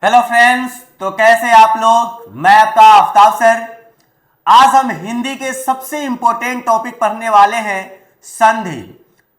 Hello friends, तो कैसे आप लोग। मैं आपका आफ्ताब सर। आज हम हिंदी के सबसे इंपॉर्टेंट टॉपिक पढ़ने वाले हैं, संधि।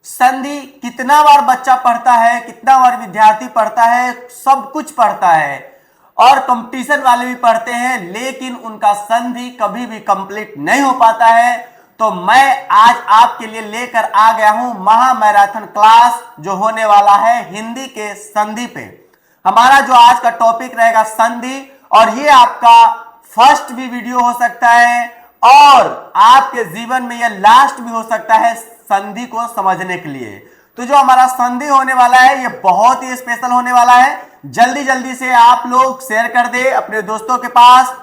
संधि कितना बार बच्चा पढ़ता है, कितना बार विद्यार्थी पढ़ता है, सब कुछ पढ़ता है और कंपटीशन वाले भी पढ़ते हैं, लेकिन उनका संधि कभी भी कंप्लीट नहीं हो पाता है। तो मैं आज आपके लिए लेकर आ गया हूं महा मैराथन क्लास, जो होने वाला है हिंदी के संधि पे। हमारा जो आज का टॉपिक रहेगा संधि, और ये आपका फर्स्ट भी वीडियो हो सकता है और आपके जीवन में यह लास्ट भी हो सकता है संधि को समझने के लिए। तो जो हमारा संधि होने वाला है ये बहुत ही स्पेशल होने वाला है। जल्दी जल्दी से आप लोग शेयर कर दे अपने दोस्तों के पास,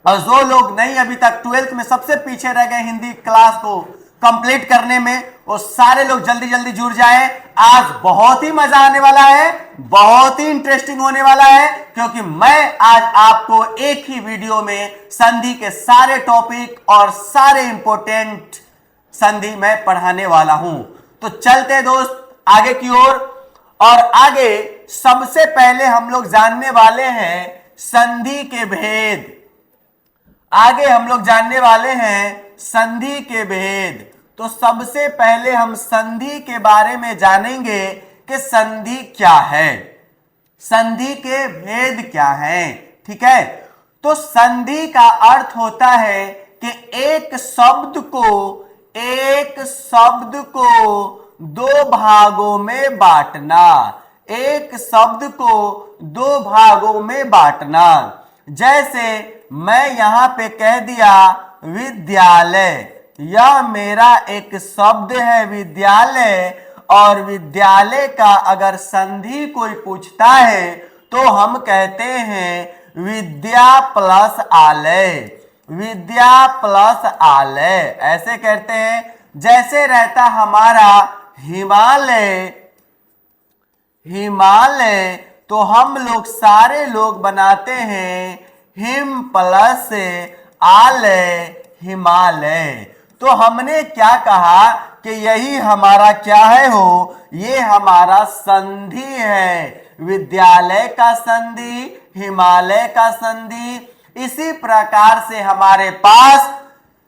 और जो लोग नहीं अभी तक 12th में सबसे पीछे रह गए हिंदी क्लास को कंप्लीट करने में, वो सारे लोग जल्दी जल्दी जुड़ जाएं। आज बहुत ही मजा आने वाला है, बहुत ही इंटरेस्टिंग होने वाला है, क्योंकि मैं आज आपको एक ही वीडियो में संधि के सारे टॉपिक और सारे इंपॉर्टेंट संधि मैं पढ़ाने वाला हूं। तो चलते दोस्त आगे की ओर। और आगे सबसे पहले हम लोग जानने वाले हैं संधि के भेद। आगे हम लोग जानने वाले हैं संधि के भेद। तो सबसे पहले हम संधि के बारे में जानेंगे कि संधि क्या है, संधि के भेद क्या है। ठीक है, तो संधि का अर्थ होता है कि एक शब्द को दो भागों में बांटना, एक शब्द को दो भागों में बांटना। जैसे मैं यहां पे कह दिया विद्यालय, यह मेरा एक शब्द है विद्यालय, और विद्यालय का अगर संधि कोई पूछता है तो हम कहते हैं विद्या प्लस आलय, विद्या प्लस आलय ऐसे कहते हैं। जैसे रहता हमारा हिमालय, हिमालय तो हम लोग सारे लोग बनाते हैं हिम प्लस आलय, हिमालय। तो हमने क्या कहा कि यही हमारा क्या है हो, ये हमारा संधि है, विद्यालय का संधि, हिमालय का संधि। इसी प्रकार से हमारे पास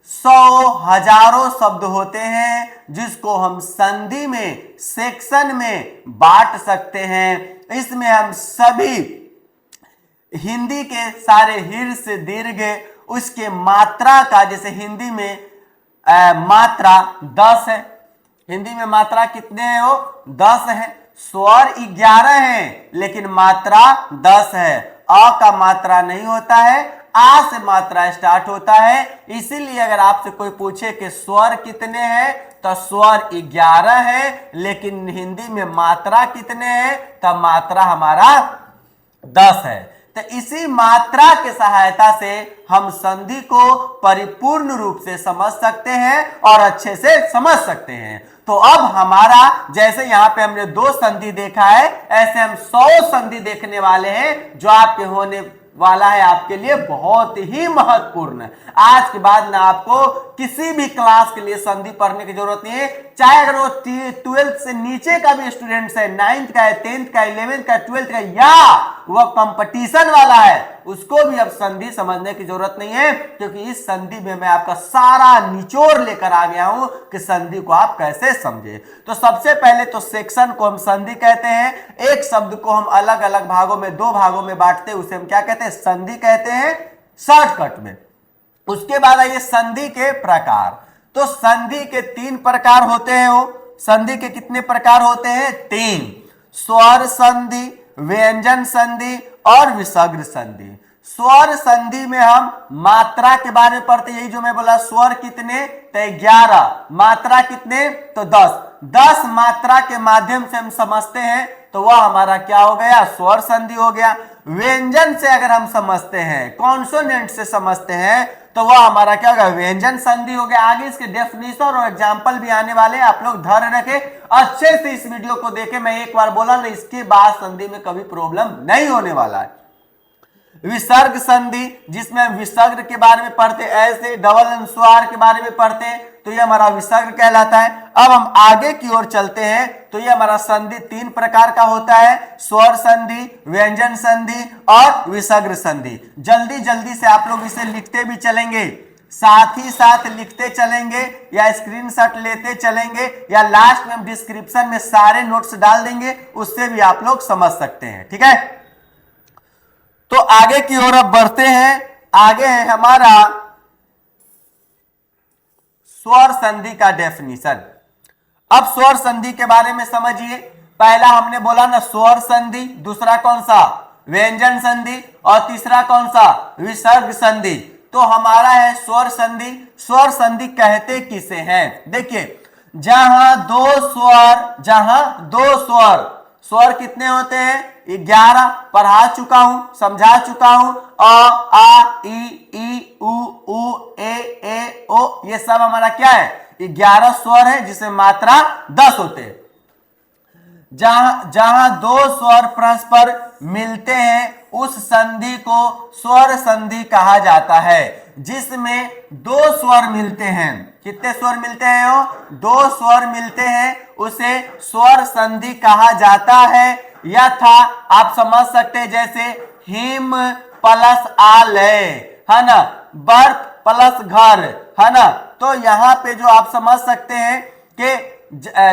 100 हजारों शब्द होते हैं जिसको हम संधि में, सेक्शन में बांट सकते हैं। इसमें हम सभी हिंदी के सारे हीर्ष दीर्घ, उसके मात्रा का, जैसे हिंदी में मात्रा 10 है, हिंदी में मात्रा कितने हैं वो 10 है, स्वर 11 है लेकिन मात्रा 10 है। अ का मात्रा नहीं होता है, आ से मात्रा स्टार्ट होता है। इसीलिए अगर आपसे कोई पूछे कि स्वर कितने हैं तो स्वर 11 है, लेकिन हिंदी में मात्रा कितने हैं तब मात्रा हमारा 10 है। तो इसी मात्रा के सहायता से हम संधि को परिपूर्ण रूप से समझ सकते हैं और अच्छे से समझ सकते हैं। तो अब हमारा, जैसे यहाँ पे हमने 2 संधि देखा है, ऐसे हम 100 संधि देखने वाले हैं, जो आपके होने वाला है आपके लिए बहुत ही महत्वपूर्ण। आज के बाद ना आपको किसी भी क्लास के लिए संधि पढ़ने की जरूरत नहीं है, चाहे अगर वो 12th से नीचे का भी स्टूडेंट्स है, 9th का है, 10th का, 11th का, 12th का, या वह कंपटीशन वाला है, उसको भी अब संधि समझने की जरूरत नहीं है, क्योंकि इस संधि में मैं आपका सारा निचोड़ लेकर आ गया हूं कि संधि को आप कैसे समझे। तो सबसे पहले तो सेक्शन को हम संधि कहते हैं। एक शब्द को हम अलग अलग भागों में, 2 भागों में बांटते हैं, उसे हम क्या कहते हैं, संधि कहते हैं शॉर्टकट में। उसके बाद आइए संधि के प्रकार। तो संधि के 3 प्रकार होते हैं। वो संधि के कितने प्रकार होते हैं, 3। स्वर संधि, व्यंजन संधि और विसर्ग संधि। स्वर संधि में हम मात्रा के बारे में पढ़ते, यही जो मैं बोला, स्वर कितने तो 11, मात्रा कितने तो 10। 10 मात्रा के माध्यम से हम समझते हैं तो वह हमारा क्या हो गया, स्वर संधि हो गया। व्यंजन से अगर हम समझते हैं, कॉन्सोनेंट से समझते हैं, तो वह हमारा क्या होगा, व्यंजन संधि हो गया। आगे इसके डेफिनेशन और एग्जांपल भी आने वाले हैं, आप लोग धैर्य रखें, अच्छे से इस वीडियो को देखें। मैं एक बार बोला ना, इसके बाद संधि में कभी प्रॉब्लम नहीं होने वाला है। विसर्ग संधि, जिसमें हम विसर्ग के बारे में पढ़ते, ऐसे डबल अनुस्वार के बारे में पढ़ते हैं, तो ये हमारा विसर्ग कहलाता है। अब हम आगे की ओर चलते हैं तो ये हमारा संधि 3 प्रकार का होता है, स्वर संधि, व्यंजन संधि और विसर्ग संधि। जल्दी जल्दी से आप लोग इसे लिखते भी चलेंगे, साथ ही साथ लिखते चलेंगे या स्क्रीनशॉट लेते चलेंगे, या लास्ट में हम डिस्क्रिप्शन में सारे नोट्स डाल देंगे, उससे भी आप लोग समझ सकते हैं। ठीक है, तो आगे की ओर अब बढ़ते हैं। आगे है हमारा स्वर संधि का डेफिनेशन। अब स्वर संधि के बारे में समझिए। पहला हमने बोला ना स्वर संधि, दूसरा कौन सा व्यंजन संधि, और तीसरा कौन सा विसर्ग संधि। तो हमारा है स्वर संधि। स्वर संधि कहते किसे हैं? देखिए, जहां दो स्वर, स्वर कितने होते हैं? 11 पढ़ा चुका हूं, समझा चुका हूं। अ, आ, ई, उ, ए, ओ, ये सब हमारा क्या है? 11 स्वर है, जिसमें मात्रा 10 होते हैं। जहां दो स्वर परस्पर मिलते हैं उस संधि को स्वर संधि कहा जाता है। जिसमें 2 स्वर मिलते हैं, कितने स्वर मिलते हैं? 2 स्वर मिलते हैं, उसे स्वर संधि कहा जाता है। यथा आप समझ सकते हैं, जैसे हिम प्लस आलय, है ना, बर्फ प्लस घर, है ना। तो यहाँ पे जो आप समझ सकते हैं कि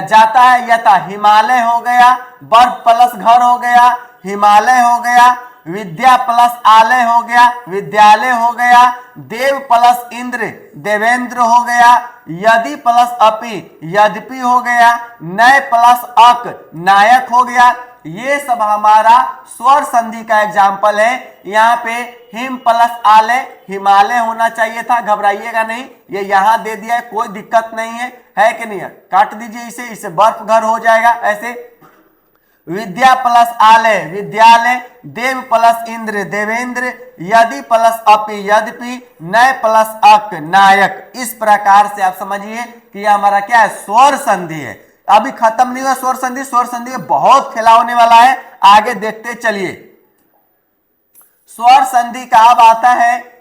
जाता है, यथा हिमालय हो गया, बर्फ प्लस घर हो गया, हिमालय हो गया, विद्या प्लस आलय हो गया, विद्यालय हो गया, देव प्लस इंद्र, देवेंद्र हो गया, यदि प्लस अपि, यद्यपि हो गया, नय प्लस अक, नायक हो गया। ये सब हमारा स्वर संधि का एग्जाम्पल है। यहाँ पे हिम प्लस आलय, हिमालय होना चाहिए था, घबराइएगा नहीं, ये यहाँ दे दिया है, कोई दिक्कत नहीं है कि नहीं है? काट दीजिए इसे बर्फ घर हो जाएगा ऐसे। विद्या प्लस आलय, विद्यालय, देव प्लस इंद्र, देवेंद्र, यदि प्लस अपि, यद्यपि, नय प्लस अक, नायक। इस प्रकार से आप समझिए कि यह हमारा क्या है? स्वर संधि है। अभी खत्म नहीं हुआ स्वर संधि, स्वर संधि में बहुत खेला होने वाला है, आगे देखते चलिए। स्वर संधि का अब आता है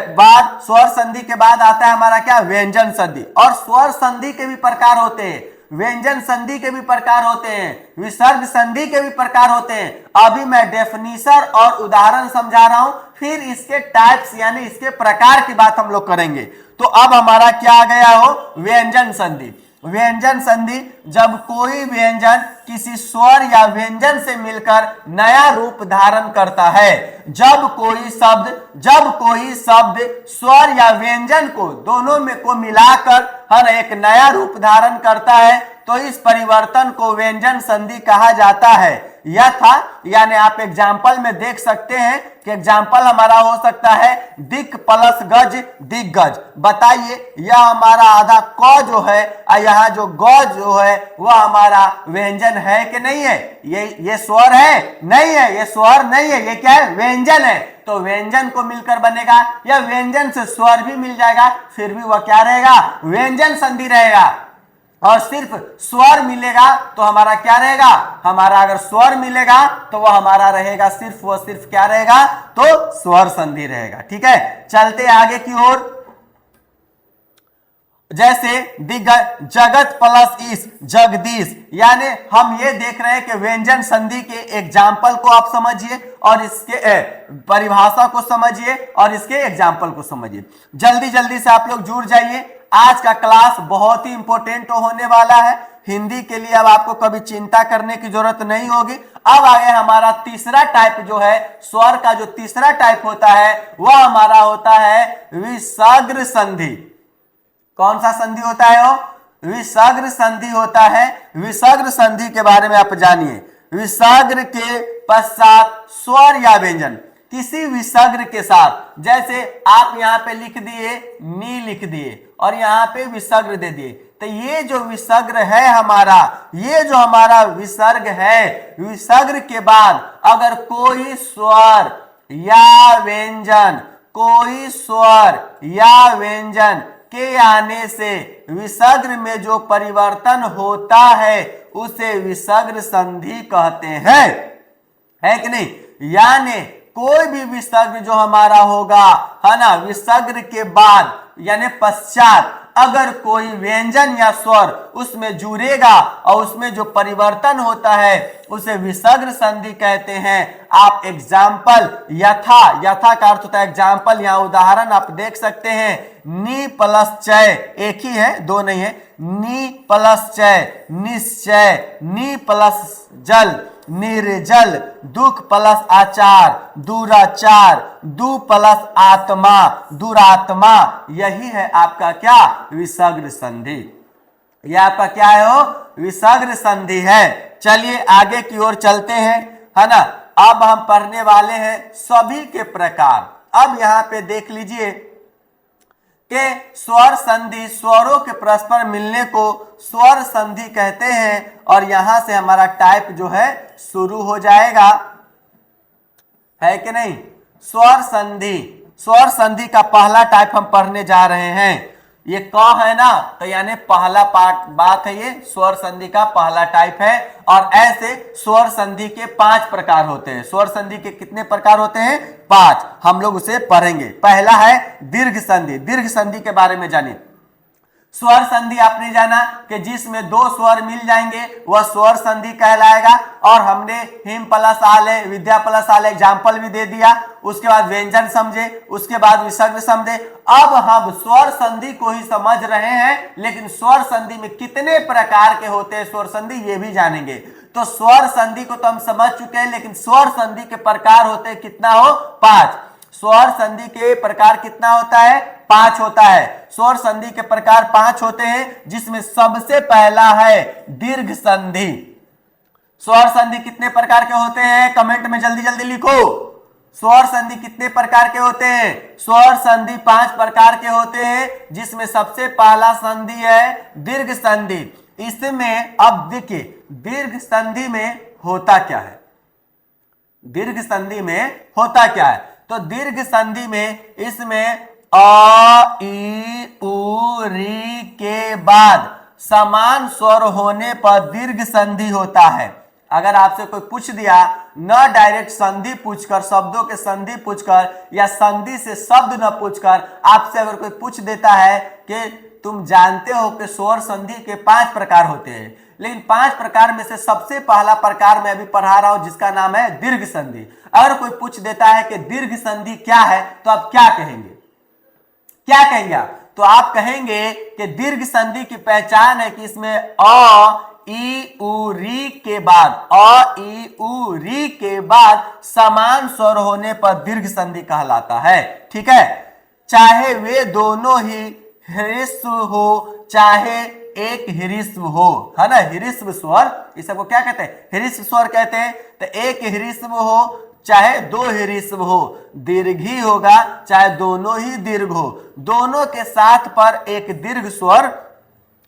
बाद, स्वर संधि के बाद आता है हमारा क्या? व्यंजन संधि। और स्वर संधि के भी प्रकार होते हैं, व्यंजन संधि के भी प्रकार होते हैं, विसर्ग संधि के भी प्रकार होते हैं। अभी मैं डेफिनेशन और उदाहरण समझा रहा हूं, फिर इसके टाइप्स यानी इसके प्रकार की बात हम लोग करेंगे। तो अब हमारा क्या आ गया हो? व्यंजन संधि। व्यंजन संधि, जब कोई व्यंजन किसी स्वर या व्यंजन से मिलकर नया रूप धारण करता है। जब कोई शब्द स्वर या व्यंजन को दोनों में को मिलाकर हर एक नया रूप धारण करता है, तो इस परिवर्तन को व्यंजन संधि कहा जाता है। यथा यानी आप एग्जाम्पल में देख सकते हैं कि एग्जाम्पल हमारा हो सकता है दिक प्लस गज, दिग्गज। बताइए, यह हमारा आधा क जो है और यहाँ जो ग जो है वह हमारा व्यंजन है कि नहीं है? ये स्वर है? नहीं है, ये स्वर नहीं है, ये क्या है? व्यंजन है। तो व्यंजन को मिलकर बनेगा, या व्यंजन से स्वर भी मिल जाएगा, फिर भी वह क्या रहेगा? व्यंजन संधि रहेगा। और सिर्फ स्वर मिलेगा तो हमारा क्या रहेगा? हमारा अगर स्वर मिलेगा तो वह हमारा रहेगा सिर्फ क्या रहेगा? तो स्वर संधि रहेगा। ठीक है, चलते आगे की ओर। जैसे जगत प्लस इस, जगदीश। यानी हम ये देख रहे हैं कि व्यंजन संधि के एग्जाम्पल को आप समझिए और इसके परिभाषा को समझिए और इसके एग्जाम्पल को समझिए। जल्दी जल्दी से आप लोग जुड़ जाइए। आज का क्लास बहुत ही इंपॉर्टेंट होने वाला है। हिंदी के लिए अब आपको कभी चिंता करने की जरूरत नहीं होगी। अब आगे हमारा तीसरा टाइप जो है, स्वर का जो तीसरा टाइप होता है वह हमारा होता है विसर्ग संधि। कौन सा संधि होता है वो? विसर्ग संधि होता है। विसर्ग संधि के बारे में आप जानिए। विसर्ग के पश्चात स्वर या व्यंजन किसी विसर्ग के साथ, जैसे आप यहाँ पे लिख दिए नी, लिख दिए और यहाँ पे विसर्ग दे दिए, तो ये जो विसर्ग है हमारा, ये जो हमारा विसर्ग है, विसर्ग के बाद अगर कोई स्वर या व्यंजन, कोई स्वर या व्यंजन के आने से विसर्ग में जो परिवर्तन होता है उसे विसर्ग संधि कहते हैं, है कि नहीं? यानी कोई भी विसर्ग जो हमारा होगा, है ना, विसर्ग के बाद यानी पश्चात अगर कोई व्यंजन या स्वर उसमें जुड़ेगा और उसमें जो परिवर्तन होता है उसे विसर्ग संधि कहते हैं। आप एग्जाम्पल यथा, यथा का अर्थ होता है एग्जाम्पल, यहाँ उदाहरण आप देख सकते हैं। नी प्लस चय, एक ही है, दो नहीं है। नी प्लस चय निश्चय, नी प्लस जल निर्जल, दुख प्लस आचार दुराचार, दु प्लस आत्मा दुरात्मा। यही है आपका क्या, विसर्ग संधि। यह आपका क्या है, हो विसर्ग संधि है। चलिए आगे की ओर चलते हैं, है ना। अब हम पढ़ने वाले हैं सभी के प्रकार। अब यहां पे देख लीजिए कि स्वर संधि, स्वरों के परस्पर मिलने को स्वर संधि कहते हैं। और यहां से हमारा टाइप जो है शुरू हो जाएगा, है कि नहीं। स्वर संधि, स्वर संधि का पहला टाइप हम पढ़ने जा रहे हैं। ये क है ना, तो यानी पहला पार्ट बात है, ये स्वर संधि का पहला टाइप है। और ऐसे स्वर संधि के 5 प्रकार होते हैं। स्वर संधि के कितने प्रकार होते हैं, 5। हम लोग उसे पढ़ेंगे। पहला है दीर्घ संधि। दीर्घ संधि के बारे में जानिए। स्वर संधि आपने जाना कि जिसमें 2 स्वर मिल जाएंगे वह स्वर संधि कहलाएगा। और हमने हिम प्लस आले, विद्या प्लस आले एग्जाम्पल भी दे दिया। उसके बाद व्यंजन समझे, उसके बाद विसर्ग समझे। अब हम स्वर संधि को ही समझ रहे हैं, लेकिन स्वर संधि में कितने प्रकार के होते हैं स्वर संधि ये भी जानेंगे। तो स्वर संधि को तो हम समझ चुके हैं, लेकिन स्वर संधि के प्रकार होते हैं कितना, हो 5। स्वर संधि के प्रकार कितना होता है, 5 होता है। स्वर संधि के प्रकार 5 होते हैं, जिसमें सबसे पहला है दीर्घ संधि। स्वर संधि कितने प्रकार के होते हैं, कमेंट में जल्दी जल्दी लिखो। स्वर संधि कितने प्रकार के होते हैं, स्वर संधि 5 प्रकार के होते हैं, जिसमें सबसे पहला संधि है दीर्घ संधि। इसमें अब देखिए दीर्घ संधि में होता क्या है, दीर्घ संधि में होता क्या है। तो दीर्घ संधि में इसमें अ ई उ री के बाद समान स्वर होने पर दीर्घ संधि होता है। अगर आपसे कोई पूछ दिया, न डायरेक्ट संधि पूछकर, शब्दों के संधि पूछकर, या संधि से शब्द न पूछकर आपसे अगर कोई पूछ देता है कि तुम जानते हो कि स्वर संधि के 5 प्रकार होते हैं, लेकिन 5 प्रकार में से सबसे पहला प्रकार मैं अभी पढ़ा रहा हूं जिसका नाम है दीर्घ संधि। अगर कोई पूछ देता है कि दीर्घ संधि क्या है, तो आप क्या कहेंगे, क्या कहेंगे आप? तो आप कहेंगे कि दीर्घ संधि की पहचान है कि इसमें अ ई उ री के बाद, अ ई उ री के बाद समान स्वर होने पर दीर्घ संधि कहलाता है। ठीक है, चाहे वे दोनों ही ह्रस्व हो चाहे एक ह्रस्व हो, है ना। ह्रस्व स्वर, इस सबको क्या कहते हैं, ह्रस्व स्वर कहते हैं। तो एक ह्रस्व हो चाहे 2 ह्रस्व हो, दीर्घ ही होगा चाहे दोनों ही दीर्घ हो, दोनों के साथ पर एक दीर्घ स्वर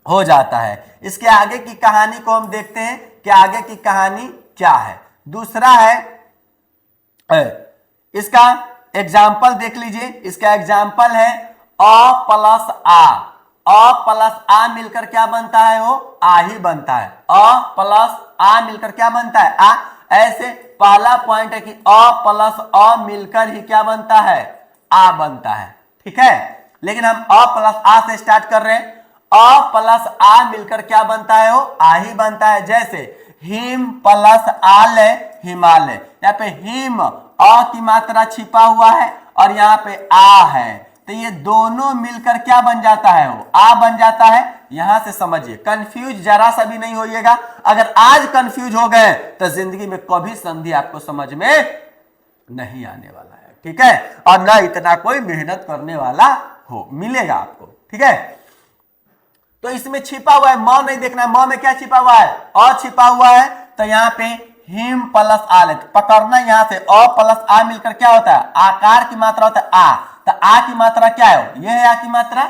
हो जाता है। इसके आगे की कहानी को हम देखते हैं कि आगे की कहानी क्या है। दूसरा है, इसका एग्जाम्पल देख लीजिए। इसका एग्जाम्पल है अ प्लस आ। अ प्लस आ मिलकर क्या बनता है, हो आ ही बनता है। अ प्लस आ मिलकर क्या बनता है, आ। ऐसे पहला पॉइंट है कि अ प्लस अ मिलकर ही क्या बनता है, आ बनता है। ठीक है, लेकिन हम अ प्लस आ से स्टार्ट कर रहे हैं। अ प्लस आ मिलकर क्या बनता है, हो आ ही बनता है। जैसे हिम प्लस आलय हिमालय, यहाँ पे हिम अ की मात्रा छिपा हुआ है और यहाँ पे आ है, तो ये दोनों मिलकर क्या बन जाता है, वो आ बन जाता है। यहां से समझिए, कंफ्यूज जरा सा भी नहीं होइएगा। अगर आज कंफ्यूज हो गए तो जिंदगी में कभी संधि आपको समझ में नहीं आने वाला है। ठीक है, और ना इतना कोई मेहनत करने वाला हो मिलेगा आपको। ठीक है, तो इसमें छिपा हुआ है, म नहीं देखना है। म में क्या छिपा हुआ है, अ छिपा हुआ है। तो यहाँ पे हिम प्लस आ लेते, पकड़ना यहां से अ प्लस आ मिलकर क्या होता है, आकार की मात्रा होता है आ। तो आ की मात्रा क्या है, ये है आ की मात्रा,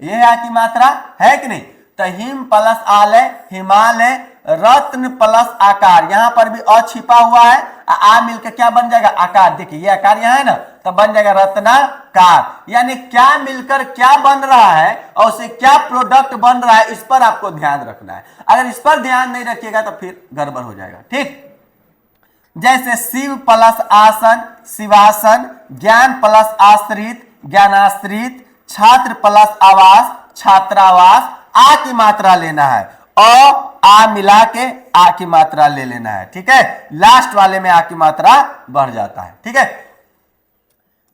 ये है आ की मात्रा, है कि नहीं। तो हिम प्लस आलय हिमालय, रत्न प्लस आकार, यहां पर भी अ छिपा हुआ है, आ मिलकर क्या बन जाएगा, आकार। देखिए ये आकार यहां है ना, तो बन जाएगा रत्नाकार। यानी क्या मिलकर क्या बन रहा है और उसे क्या प्रोडक्ट बन रहा है, इस पर आपको ध्यान रखना है। अगर इस पर ध्यान नहीं रखिएगा तो फिर गड़बड़ हो जाएगा। ठीक, जैसे शिव प्लस आसन शिवासन, ज्ञान प्लस आश्रित ज्ञानाश्रित, छात्र प्लस आवास छात्रावास, आ की मात्रा लेना है, आ मिला के आ की मात्रा ले लेना है। ठीक है, लास्ट वाले में आ की मात्रा बढ़ जाता है। ठीक है,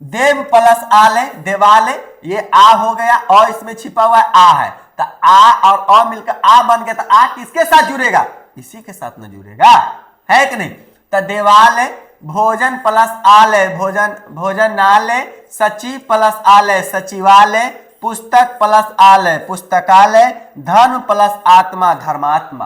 देव प्लस आले, देवाले, ये आ हो गया और इसमें छिपा हुआ आ है, तो आ और अ मिलकर आ बन गया। तो आ किसके साथ जुड़ेगा? इसी के साथ न जुड़ेगा, है कि नहीं? तो देवालय, भोजन प्लस आलय, भोजन भोजनालय, सचिव प्लस आलय, सचिवालय, पुस्तक प्लस आलय, पुस्तकालय, धर्म प्लस आत्मा, धर्मात्मा।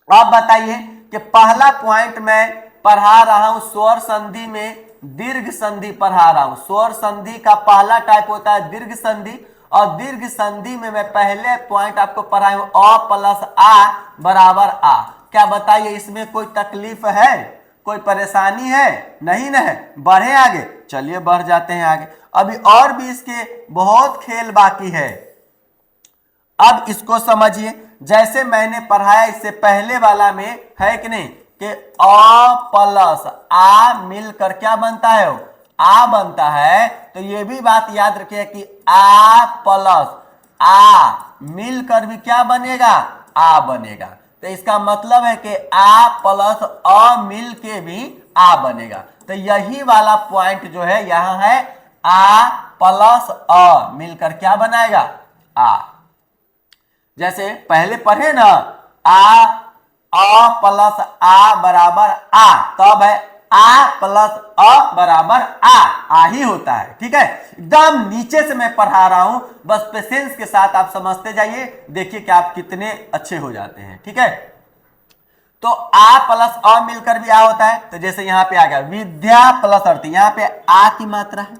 अब बताइए कि पहला पॉइंट मैं पढ़ा रहा हूं स्वर संधि में दीर्घ संधि पढ़ा रहा हूं। स्वर संधि का पहला टाइप होता है दीर्घ संधि, और दीर्घ संधि में मैं पहले पॉइंट आपको पढ़ाया हूं अ प्लस आ बराबर आ। क्या बताइए, इसमें कोई तकलीफ है, कोई परेशानी है? नहीं ना है। बढ़े आगे, चलिए बढ़ जाते हैं आगे। अभी और भी इसके बहुत खेल बाकी है। अब इसको समझिए, जैसे मैंने पढ़ाया इससे पहले वाला में, है कि नहीं, कि अ प्लस आ मिलकर क्या बनता है? आ बनता है। तो ये भी बात याद रखिए कि आ प्लस आ मिलकर भी क्या बनेगा? आ बनेगा। तो इसका मतलब है कि आ प्लस अ मिल के भी आ बनेगा। तो यही वाला पॉइंट जो है यहां है, आ प्लस अ मिलकर क्या बनाएगा? आ। जैसे पहले पढ़े ना, अ प्लस आ बराबर आ, तब है आ प्लस अ बराबर आ ही होता है। ठीक है, एकदम नीचे से मैं पढ़ा रहा हूं, बस पेशेंस के साथ आप समझते जाइए, देखिए कि आप कितने अच्छे हो जाते हैं। ठीक है, तो आ प्लस अ मिलकर भी आ होता है। तो जैसे यहां पे आ गया विद्या प्लस अर्थ, यहां पे आ की मात्रा है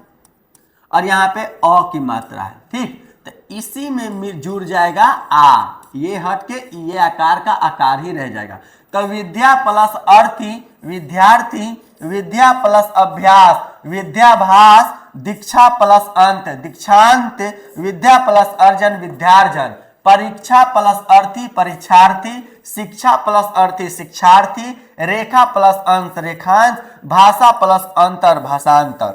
और यहां पे अ की मात्रा है। ठीक, तो इसी में जुड़ जाएगा आ, ये हट के ये आकार का आकार ही रह जाएगा। तो विद्या प्लस अर्थी विद्यार्थी, विद्या प्लस अभ्यास विद्याभास, दीक्षा प्लस अंत दीक्षांत, विद्या प्लस अर्जन विद्यार्जन, परीक्षा प्लस अर्थी परीक्षार्थी, शिक्षा प्लस अर्थी शिक्षार्थी, रेखा प्लस अंत रेखांश, भाषा प्लस अंतर भाषांतर।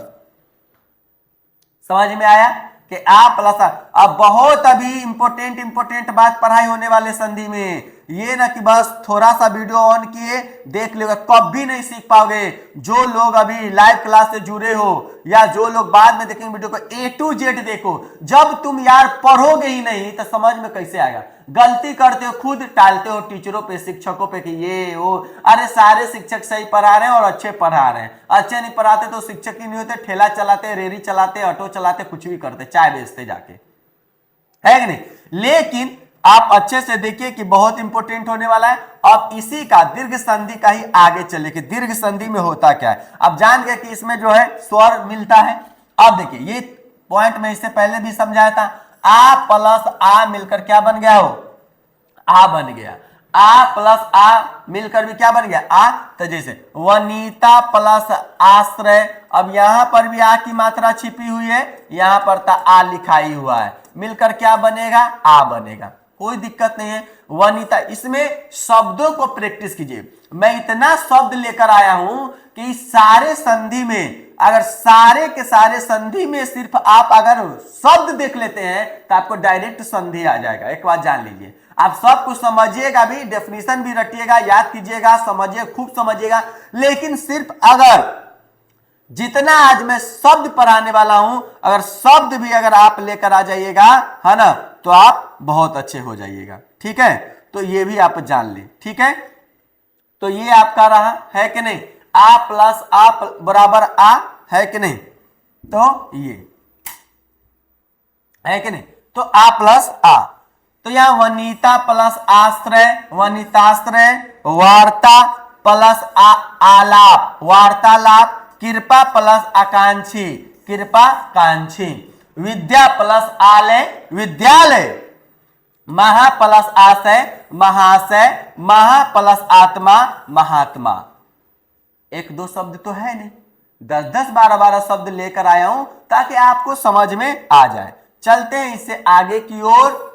समझ में आया कि आ प्लस आ। अब बहुत अभी इंपोर्टेंट बात पढ़ाई होने वाले संधि में, ये ना कि बस थोड़ा सा वीडियो ऑन किए देख लेगा, कभी नहीं सीख पाओगे। जो लोग अभी लाइव क्लास से जुड़े हो या जो लोग बाद में देखेंगे वीडियो को, A to Z देखो। जब तुम यार पढ़ोगे ही नहीं तो समझ में कैसे आएगा? गलती करते हो, खुद टालते हो टीचरों पे, शिक्षकों पे कि ये वो, अरे सारे शिक्षक सही पढ़ा रहे हैं और अच्छे पढ़ा रहे हैं। अच्छे नहीं पढ़ाते तो शिक्षक ही नहीं होते, ठेला चलाते, रेरी चलाते, ऑटो चलाते, कुछ भी करते, चाय बेचते जाके, है कि नहीं? लेकिन आप अच्छे से देखिए कि बहुत इंपॉर्टेंट होने वाला है। अब इसी का दीर्घ संधि का ही आगे चले कि दीर्घ संधि में होता क्या है। अब जान गए कि इसमें जो है स्वर मिलता है। अब देखिए ये पॉइंट में इससे पहले भी समझाया था, आ प्लस आ मिलकर क्या बन गया? हो आ बन गया। आ प्लस आ मिलकर भी क्या बन गया? आ। तो जैसे वनीता प्लस आश्रय, अब यहां पर भी आ की मात्रा छिपी हुई है, यहां पर तो आ लिखाई हुआ है, मिलकर क्या बनेगा? आ बनेगा, कोई दिक्कत नहीं है। वनिता, इसमें शब्दों को प्रैक्टिस कीजिए। मैं इतना शब्द लेकर आया हूं कि सारे संधि में, अगर सारे के सारे संधि में सिर्फ आप अगर शब्द देख लेते हैं तो आपको डायरेक्ट संधि आ जाएगा। एक बात जान लीजिए, आप सब कुछ समझिएगा भी, डेफिनेशन भी रटिएगा, याद कीजिएगा, समझिए, खूब समझिएगा। लेकिन सिर्फ अगर जितना आज मैं शब्द पढ़ाने वाला हूं, अगर शब्द भी अगर आप लेकर आ जाइएगा, है ना, तो आप बहुत अच्छे हो जाइएगा। ठीक है, तो ये भी आप जान लें। ठीक है, तो ये आपका रहा, है कि नहीं? आ प्लस आ बराबर आ, है कि नहीं? तो ये है कि नहीं? तो आ प्लस आ। तो यहां वनिता प्लस आश्रय वनिताश्रय, वार्ता प्लस आलाप वार्तालाप, कृपा प्लस आकांक्षी कृपा कांक्षी, विद्या प्लस आलय विद्यालय, महा प्लस आशय महाशय, महा प्लस आत्मा महात्मा। एक दो शब्द तो है नहीं, 10-10 12-12 शब्द लेकर आया हूं ताकि आपको समझ में आ जाए। चलते हैं इससे आगे की ओर।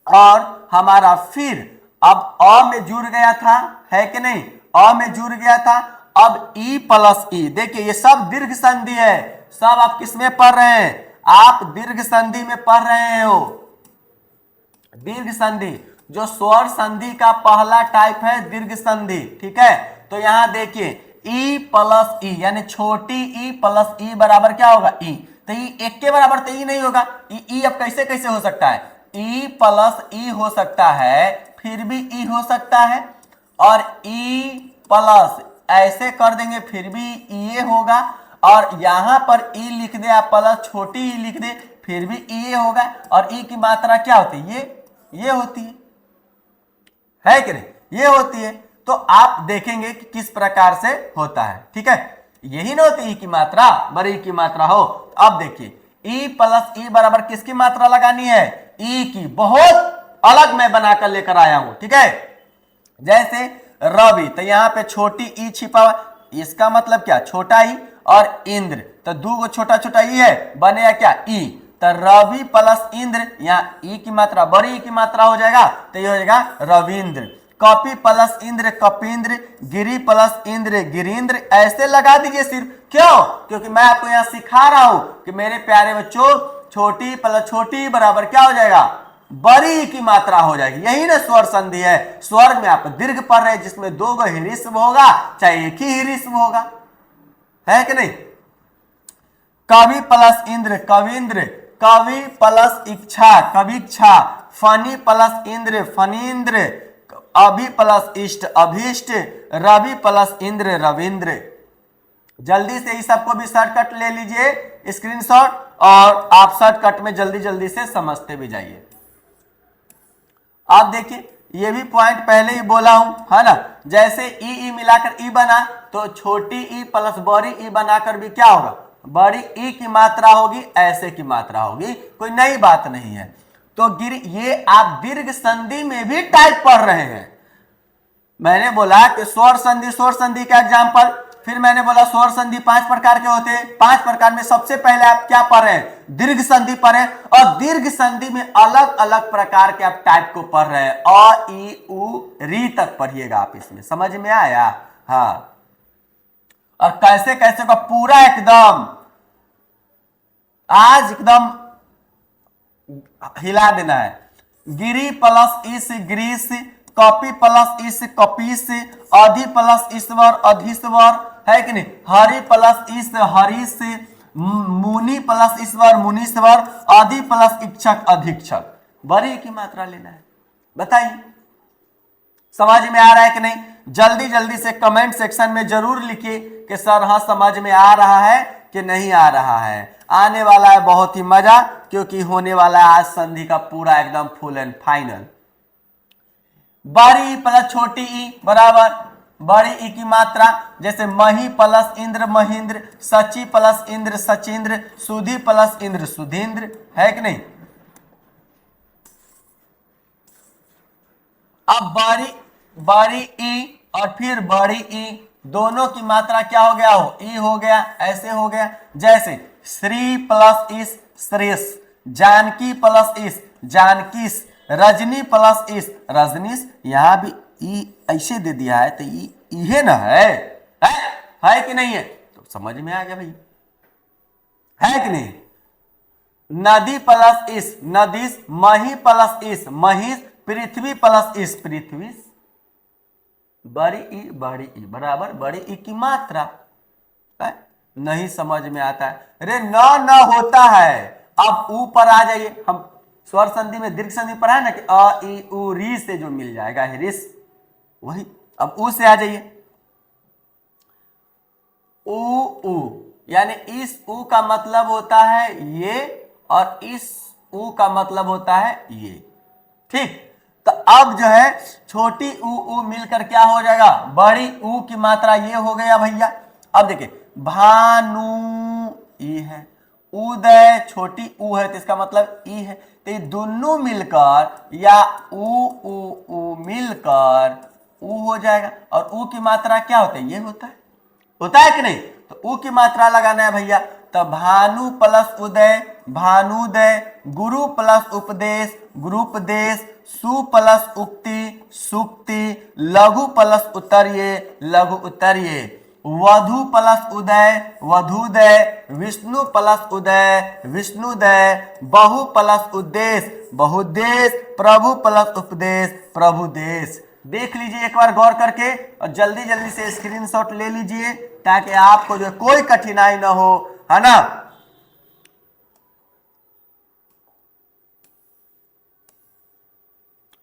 और हमारा फिर अब अ में जुड़ गया था, है कि नहीं? अ में जुड़ गया था। अब ई प्लस ई, देखिए ये सब दीर्घ संधि है। सब आप किस में पढ़ रहे हैं? आप दीर्घ संधि में पढ़ रहे हो। दीर्घ संधि, जो स्वर संधि का पहला टाइप है दीर्घ संधि, ठीक है। तो यहां देखिए ई प्लस ई, यानी छोटी ई प्लस ई बराबर क्या होगा ई। तो ई एक के बराबर तो ई नहीं होगा, ई अब कैसे कैसे हो सकता है, ई प्लस ई हो सकता है, फिर भी ई हो सकता है, और ई प्लस ऐसे कर देंगे फिर भी ये होगा, और यहां पर ई लिख दे आप प्लस छोटी ई लिख दे फिर भी ये होगा, और ई की मात्रा क्या होती है, ये होती है कि नहीं, ये होती है। तो आप देखेंगे कि किस प्रकार से होता है, ठीक है। यही ना होती ई की मात्रा, बड़ी ई की मात्रा हो। अब देखिए ई प्लस ई बराबर किसकी मात्रा लगानी है, ई की, बहुत अलग मैं बनाकर लेकर आया हूं, ठीक है। जैसे रवि, तो यहां पे छोटी ई छिपा हुआ, इसका मतलब क्या, छोटा ई, और इंद्र, तो दो गो छोटा छोटा ई है, बनेगा क्या ई, तो रवि प्लस इंद्र, यहाँ ई की मात्रा बड़ी ई की मात्रा हो जाएगा, तो ये हो जाएगा रविंद्र। कपि प्लस इंद्र कपिंद्र, गिरी प्लस इंद्र गिरीन्द्र, ऐसे लगा दीजिए सिर्फ, क्यों, क्योंकि मैं आपको यहाँ सिखा रहा हूं कि मेरे प्यारे बच्चों छोटी प्लस छोटी बराबर क्या हो जाएगा, बड़ी की मात्रा हो जाएगी। यही ना स्वर संधि है। स्वर में आप दीर्घ पढ़ रहे हैं जिसमें दो गो हिरिस्म होगा, चाहे एक ही हिरिस्म होगा, है कि नहीं। कवि प्लस इंद्र कविंद्र, कवि प्लस इच्छा कविच्छा, फनी प्लस इंद्र फनीन्द्र, अभि प्लस इष्ट अभीष्ट, रवि प्लस इंद्र रविंद्र। जल्दी से इस सबको भी शॉर्टकट ले लीजिए स्क्रीनशॉट, और आप शॉर्टकट में जल्दी जल्दी से समझते भी जाइए। आप देखिए ये भी पॉइंट पहले ही बोला हूं, है ना। जैसे ई मिलाकर ई बना, तो छोटी ई प्लस बड़ी ई बनाकर भी क्या होगा, बड़ी ई की मात्रा होगी, ऐसे की मात्रा होगी, कोई नई बात नहीं है। तो ये आप दीर्घ संधि में भी टाइप पढ़ रहे हैं। मैंने बोला कि स्वर संधि का एग्जाम्पल, फिर मैंने बोला स्वर संधि 5 प्रकार के होते हैं। 5 प्रकार में सबसे पहले आप क्या पढ़ रहे हैं, दीर्घ संधि पढ़ रहे हैं, और दीर्घ संधि में अलग अलग प्रकार के आप टाइप को पढ़ रहे हैं, अ ई उ री तक पढ़िएगा आप, इसमें समझ में आया। हाँ, और कैसे कैसे का पूरा एकदम आज एकदम हिला देना है। गिरी प्लस इस ग्रीस, कॉपी प्लस इस कपीस, अधि प्लस ईश्वर अधीश्वर, है कि नहीं। हरि प्लस इस हरीश, मुनि प्लस ईश्वर मुनीश्वर, अधि प्लस इच्छक अधीक्षक। बड़ी की मात्रा लेना है, बताइए समझ में आ रहा है कि नहीं। जल्दी जल्दी से कमेंट सेक्शन में जरूर लिखिए कि सर हाँ समझ में आ रहा है कि नहीं आ रहा है। आने वाला है बहुत ही मजा, क्योंकि होने वाला है आज संधि का पूरा एकदम फुल एंड फाइनल। बड़ी प्लस छोटी ई बराबर बड़ी ई की मात्रा, जैसे मही प्लस इंद्र महेंद्र, सची प्लस इंद्र सचिंद्र, सुधी प्लस इंद्र सुधींद्र, है कि नहीं। अब बड़ी ई और फिर बड़ी ई, दोनों की मात्रा क्या हो गया हो, ई हो गया, ऐसे हो गया। जैसे श्री प्लस इस श्रेष, जानकी प्लस इस जानकीस, रजनी प्लस इस रजनीश। यहां भी ई ऐसे दे दिया है, तो ये ना है कि नहीं है, तो समझ में आ गया भाई, है कि नहीं। नदी प्लस इस नदीस, मही प्लस इस महिष, पृथ्वी प्लस इस पृथ्वी। बड़ी ई बराबर बड़ी ई की मात्रा है? नहीं समझ में आता है, अरे न होता है। अब ऊ पर आ जाइए, हम स्वर संधि में दीर्घ संधि पर है ना कि अ ई उ री से जो मिल जाएगा हिरिस, वही। अब ऊ से आ जाइए, ऊ यानी इस ऊ का मतलब होता है ये, और इस ऊ का मतलब होता है ये, ठीक। तो अब जो है छोटी ऊ मिलकर क्या हो जाएगा, बड़ी ऊ की मात्रा ये हो गया भैया। अब देखिए भानु ई है, उदय छोटी ऊ है, तो इसका मतलब ई है। तो ये दोनों मिलकर या ऊ मिलकर ऊ हो जाएगा, और ऊ की मात्रा क्या होता है, ये होता है कि नहीं। तो ऊ की मात्रा लगाना है भैया, तो भानु प्लस उदय भानुदय, गुरु प्लस उपदेश गुरुपदेश, सु प्लस उक्ति सुक्ति, लघु प्लस उत्तरीय लघु उत्तरीय, वधु प्लस उदय वधुदय, विष्णु प्लस उदय विष्णुदय, बहु प्लस उद्देश्य बहुद्देश, प्रभु प्लस उपदेश प्रभुदेश। देख लीजिए एक बार गौर करके और जल्दी जल्दी से स्क्रीनशॉट ले लीजिए ताकि आपको जो कोई कठिनाई ना हो, है ना।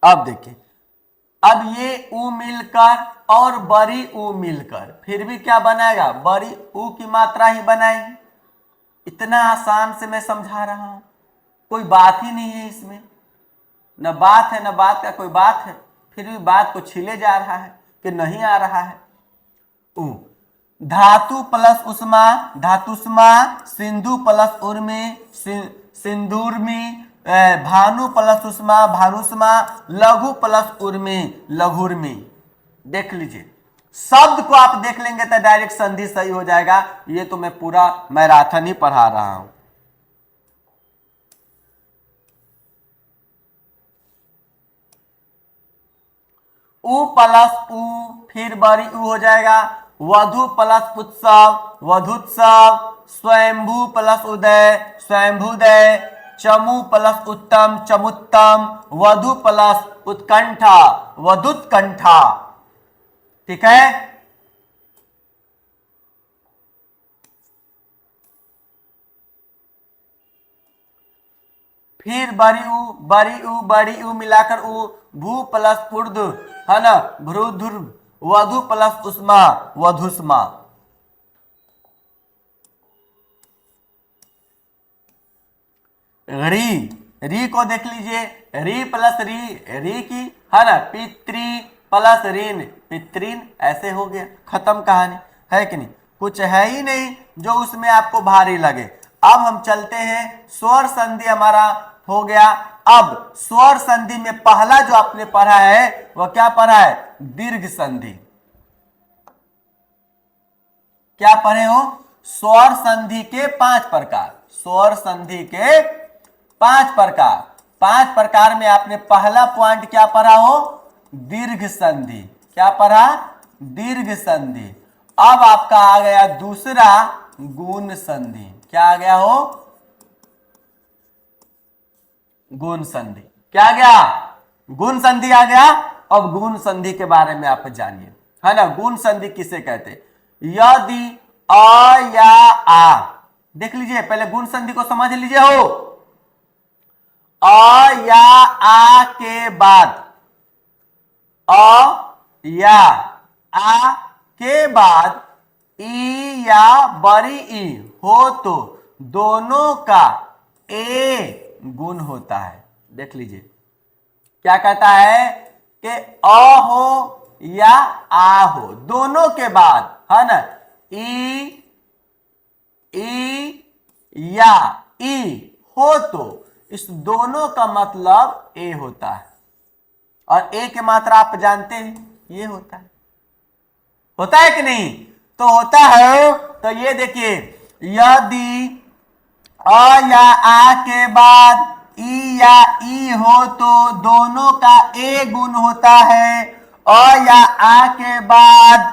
अब देखिए, अब ये ऊ मिलकर और बड़ी ऊ मिलकर फिर भी क्या बनाएगा, बड़ी ऊ की मात्रा ही बनाएगी। इतना आसान से मैं समझा रहा हूं, कोई बात ही नहीं है इसमें, न बात है न बात का कोई बात है, फिर भी बात को छीले जा रहा है कि नहीं आ रहा है। ऊ धातु प्लस उष्मा धातुष्मा, सिंधु प्लस उर्मी सिंधुर्मी, भानु प्लस उष्मा भानुष्मा, लघु प्लस उर्मी लघुर्मी। देख लीजिए, शब्द को आप देख लेंगे तो डायरेक्ट संधि सही हो जाएगा। ये तो मैं पूरा मैराथन ही पढ़ा रहा हूं। उ प्लस उ फिर बड़ी उ हो जाएगा, वधु प्लस उत्सव वधुत्सव, स्वयंभू प्लस उदय स्वयंभुदय, चमु प्लस उत्तम चमुत्तम, वधु प्लस उत्कंठा वधुत्कंठा। ठीक है, फिर बड़ी ऊ मिलाकर ऊ, भू प्लस ऊर्ध, है ना, भ्रुधुर, वधु प्लस उष्मा वधुष्मा। री को देख लीजिए, री प्लस री की, है ना, पितृ प्लस ऋण पितृन, ऐसे हो गया, खत्म कहानी, है कि नहीं। कुछ है ही नहीं जो उसमें आपको भारी लगे। अब हम चलते हैं, स्वर संधि हमारा हो गया। अब स्वर संधि में पहला जो आपने पढ़ा है वह क्या पढ़ा है, दीर्घ संधि। क्या पढ़े हो, स्वर संधि के 5 प्रकार, स्वर संधि के 5 प्रकार। 5 प्रकार में आपने पहला पॉइंट क्या पढ़ा हो, दीर्घ संधि। क्या पढ़ा, दीर्घ संधि। अब आपका आ गया दूसरा गुण संधि। क्या आ गया हो, गुण संधि। क्या आ गया, गुण संधि आ गया। अब गुण संधि के बारे में आप जानिए, है ना। गुण संधि किसे कहते, यदि अ या आ, देख लीजिए पहले गुण संधि को समझ लीजिए हो। अ या आ के बाद, अ या आ के बाद ई या बड़ी ई हो तो दोनों का ए गुण होता है। देख लीजिए क्या कहता है कि अ हो या आ हो, दोनों के बाद, है ना, ई या ई हो तो इस दोनों का मतलब ए होता है। और ए की मात्रा आप जानते हैं, ये होता है कि नहीं, तो होता है। तो ये देखिए, यदि अ या आ के बाद ई या ई हो तो दोनों का ए गुण होता है। अ या आ के बाद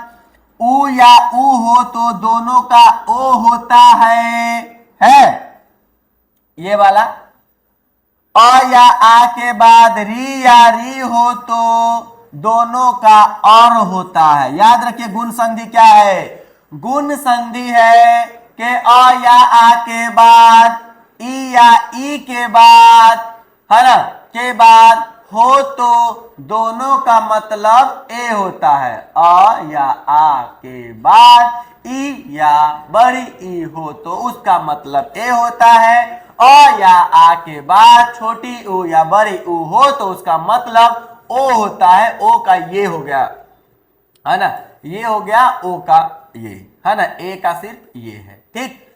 उ या उ हो तो दोनों का ओ होता है ये वाला। अ या आ के बाद री या री हो तो दोनों का और होता है। याद रखिए गुण संधि क्या है, गुण संधि है कि अ या आ के बाद ई या ई के बाद, है ना, के बाद हो तो दोनों का मतलब ए होता है। अ या आ के बाद ई या बड़ी ई हो तो उसका मतलब ए होता है। अ या आ के बाद छोटी ऊ या बड़ी ऊ हो तो उसका मतलब ओ होता है। ओ का ये हो गया, है ना, ये हो गया ओ का ये, है ना, ए का सिर्फ ये है। ठीक,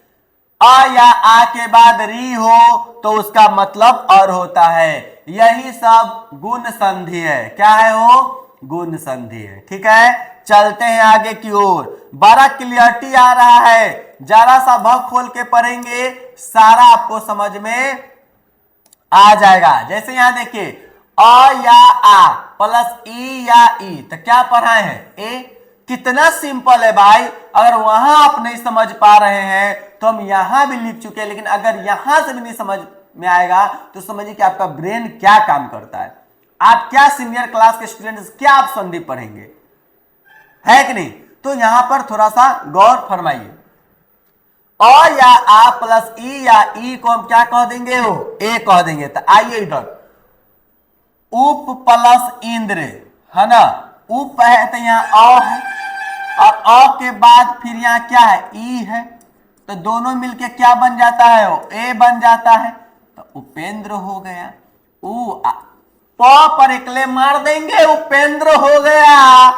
अ या आ के बाद री हो तो उसका मतलब और होता है। यही सब गुण संधि है। क्या है वो, गुण संधि है। ठीक है, चलते हैं आगे की ओर। बड़ा क्लियरिटी आ रहा है, जरा सा भग खोल के पढ़ेंगे सारा आपको समझ में आ जाएगा। जैसे यहां देखिए, अ या आ प्लस ई या ई, तो क्या पढ़ाए हैं, ए। कितना सिंपल है भाई। अगर वहां आप नहीं समझ पा रहे हैं तो हम यहां भी लिख चुके हैं, लेकिन अगर यहां से भी नहीं समझ में आएगा तो समझिए कि आपका ब्रेन क्या काम करता है। आप क्या सीनियर क्लास के स्टूडेंट्स क्या आप संधि पढ़ेंगे, है कि नहीं। तो यहां पर थोड़ा सा गौर फरमाइए। अ या आ प्लस ई या ई को हम क्या कह देंगे, हो ए कह देंगे। तो आइए इधर, उप प्लस इंद्र, है ना। उप है तो यहाँ अ है, और अ के बाद फिर यहाँ क्या है, ई है। तो दोनों मिलके क्या बन जाता है, वो ए बन जाता है। तो उपेंद्र हो गया। प पर एकले मार देंगे, उपेंद्र हो गया,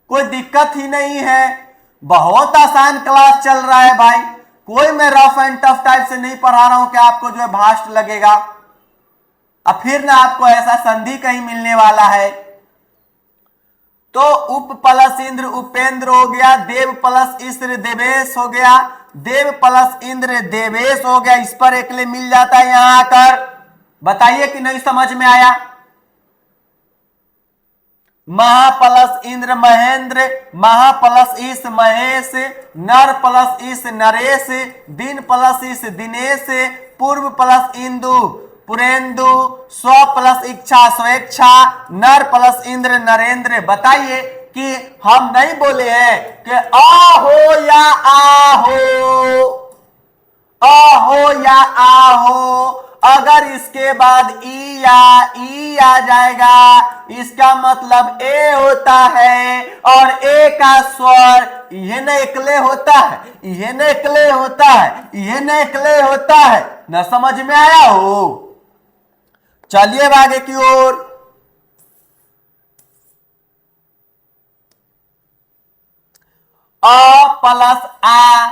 कोई दिक्कत ही नहीं है। बहुत आसान क्लास चल रहा है भाई, कोई मैं रफ एंड टफ टाइप से नहीं पढ़ा रहा हूं कि आपको जो है भास्ट लगेगा। अब फिर ना आपको ऐसा संधि कहीं मिलने वाला है। तो उप प्लस इंद्र उपेंद्र हो गया, देव प्लस इंद्र देवेश हो गया, देव प्लस इंद्र देवेश हो गया। इस पर एकले मिल जाता है यहां आकर। बताइए कि नहीं समझ में आया। महा प्लस इंद्र महेंद्र, महा प्लस ईस महेश, नर प्लस ईस नरेश, दिन प्लस ईस दिनेश, पूर्व प्लस इंदु पुरेंदु, स्व प्लस इच्छा स्वेच्छा, नर प्लस इंद्र नरेंद्र। बताइए कि हम नहीं बोले हैं कि आ हो या आ हो, आ हो या आ हो। अगर इसके बाद ई आ जाएगा, इसका मतलब ए होता है। और ए का स्वर ये न एकले होता है, ये न एकले होता है, ये न एकले होता है। न समझ में आया हो। चलिए आगे की ओर। अ प्लस आ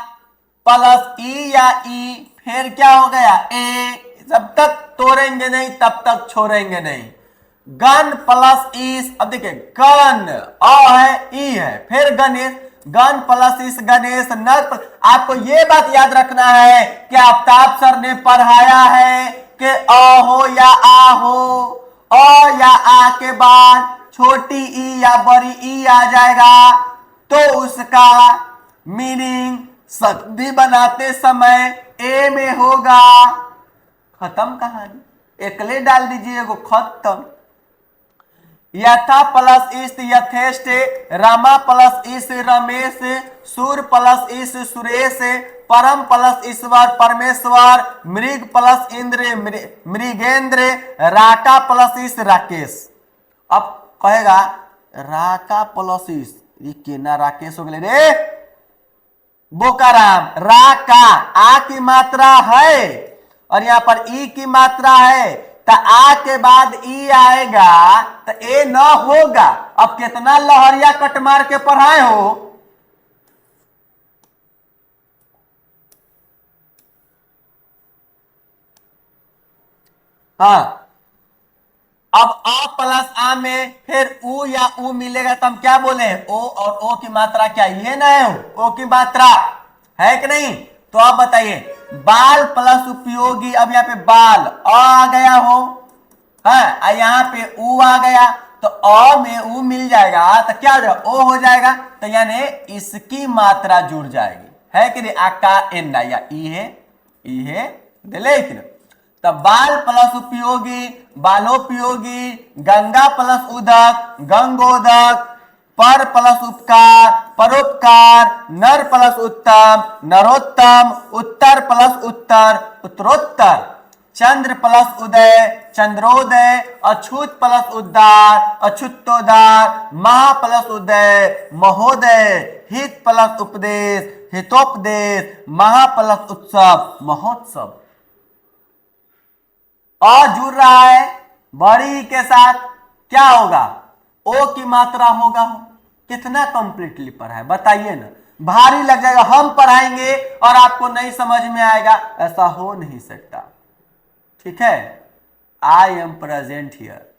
प्लस ई या ई, फिर क्या हो गया, ए। जब तक तोड़ेंगे नहीं तब तक छोड़ेंगे नहीं। गण प्लस ईस, अब देखिए गण अ है ई है, फिर गणेश, गण प्लस ईस गणेश, नर। आपको ये बात याद रखना है कि आफ्ताब सर ने पढ़ाया है कि अ हो या आ हो, अ या आ के बाद छोटी ई या बड़ी ई आ जाएगा तो उसका मीनिंग संधि बनाते समय ए में होगा। खत्म कहानी, एकले डाल दीजिए एगो खत्म। यथा प्लस इस यथेष्ट, रामा प्लस इस रमेश, सूर प्लस इस सुरेश, परम प्लस ईश्वर परमेश्वर, मृग प्लस इंद्र मृगेंद्र, राका प्लस इस राकेश। अब कहेगा राका प्लस इस, ये केना राकेश हो गए रे बोकाराम। राका आ की मात्रा है और यहां पर ई की मात्रा है, तो आ के बाद ई आएगा तो ए न होगा। अब कितना लहरिया कट मार के पढ़ाए हो। हाँ, अब अ प्लस आ में फिर उ या उ मिलेगा तो हम क्या बोले, ओ और ओ की मात्रा क्या, ये ना है ओ की मात्रा, है कि नहीं। तो आप बताइए, बाल प्लस उपयोगी, अब यहाँ पे बाल आ गया हो, हाँ, यहाँ पे उ आ गया तो अ में उ मिल जाएगा तो क्या हो जाएगा, ओ हो जाएगा। तो यानी इसकी मात्रा जुड़ जाएगी, है कि नहीं। आका एन या ई है दिले कि नहीं। तब बाल प्लस उपयोगी बालोपयोगी, गंगा प्लस उदक गंगोदक, पर प्लस उपकार परोपकार, नर प्लस उत्तम नरोत्तम, उत्तर प्लस उत्तर उत्तरोत्तर, चंद्र प्लस उदय चंद्रोदय, अछूत प्लस उद्धार अछूतोद्धार, महा प्लस उदय महोदय, हित प्लस उपदेश हितोपदेश, महा प्लस उत्सव महोत्सव। अ जुड़ रहा है बड़ी के साथ, क्या होगा, ओ की मात्रा होगा। कितना कंप्लीटली पढ़ा है बताइए ना। भारी लग जाएगा, हम पढ़ाएंगे और आपको नहीं समझ में आएगा, ऐसा हो नहीं सकता। ठीक है, आई एम प्रेजेंट हियर।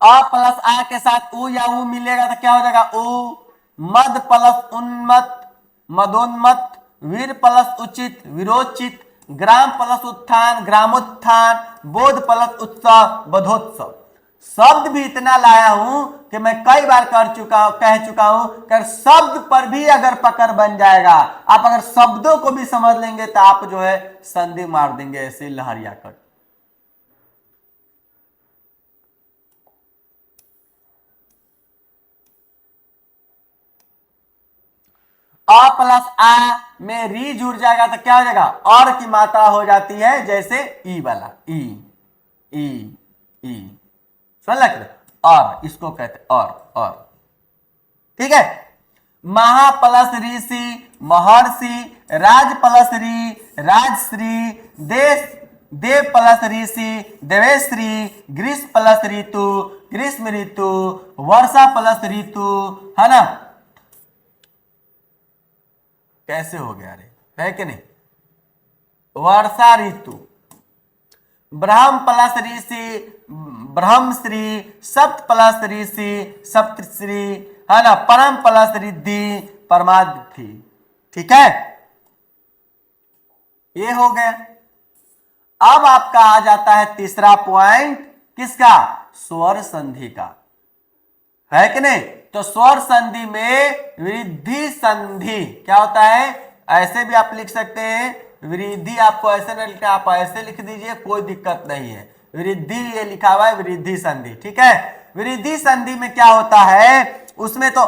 अ प्लस आ के साथ उ या उ मिलेगा तो क्या हो जाएगा, उ। मद प्लस उन्मत मदोन्मत, वीर प्लस उचित विरोचित, ग्राम प्लस उत्थान ग्रामोत्थान, बोध प्लस उत्सव बोधोत्सव। शब्द भी इतना लाया हूं कि मैं कई बार कह चुका हूं कि शब्द पर भी अगर पकड़ बन जाएगा, आप अगर शब्दों को भी समझ लेंगे तो आप जो है संधि मार देंगे ऐसे लहरिया कर। अ प्लस आ में री जुड़ जाएगा तो क्या हो जाएगा, और की मात्रा हो जाती है, जैसे ई वाला ई ई ई, समझ लग, और इसको कहते और, ठीक है। महा प्लस ऋषि महर्षि, राज प्लस री राजश्री, देश देव प्लस ऋषि देवेश्री, ग्रीष्म प्लस ऋतु ग्रीष्म ऋतु, वर्षा प्लस ऋतु, है ना। कैसे हो गया रे, है कि नहीं, वर्षा ऋतु। ब्रह्म प्लस ऋषि ब्रह्मश्री, सप्त प्लस ऋषि सप्तश्री, है ना, परम प्लस रिद्धि परमाद्धि, ठीक है, ये हो गया। अब आपका आ जाता है तीसरा पॉइंट, किसका, स्वर संधि का, है कि नहीं। तो स्वर संधि में वृद्धि संधि क्या होता है, ऐसे भी आप लिख सकते हैं, वृद्धि आपको ऐसे नहीं लिखा, आप ऐसे लिख दीजिए, कोई दिक्कत नहीं है, वृद्धि ये लिखा हुआ है वृद्धि संधि, ठीक है। वृद्धि संधि में क्या होता है, उसमें तो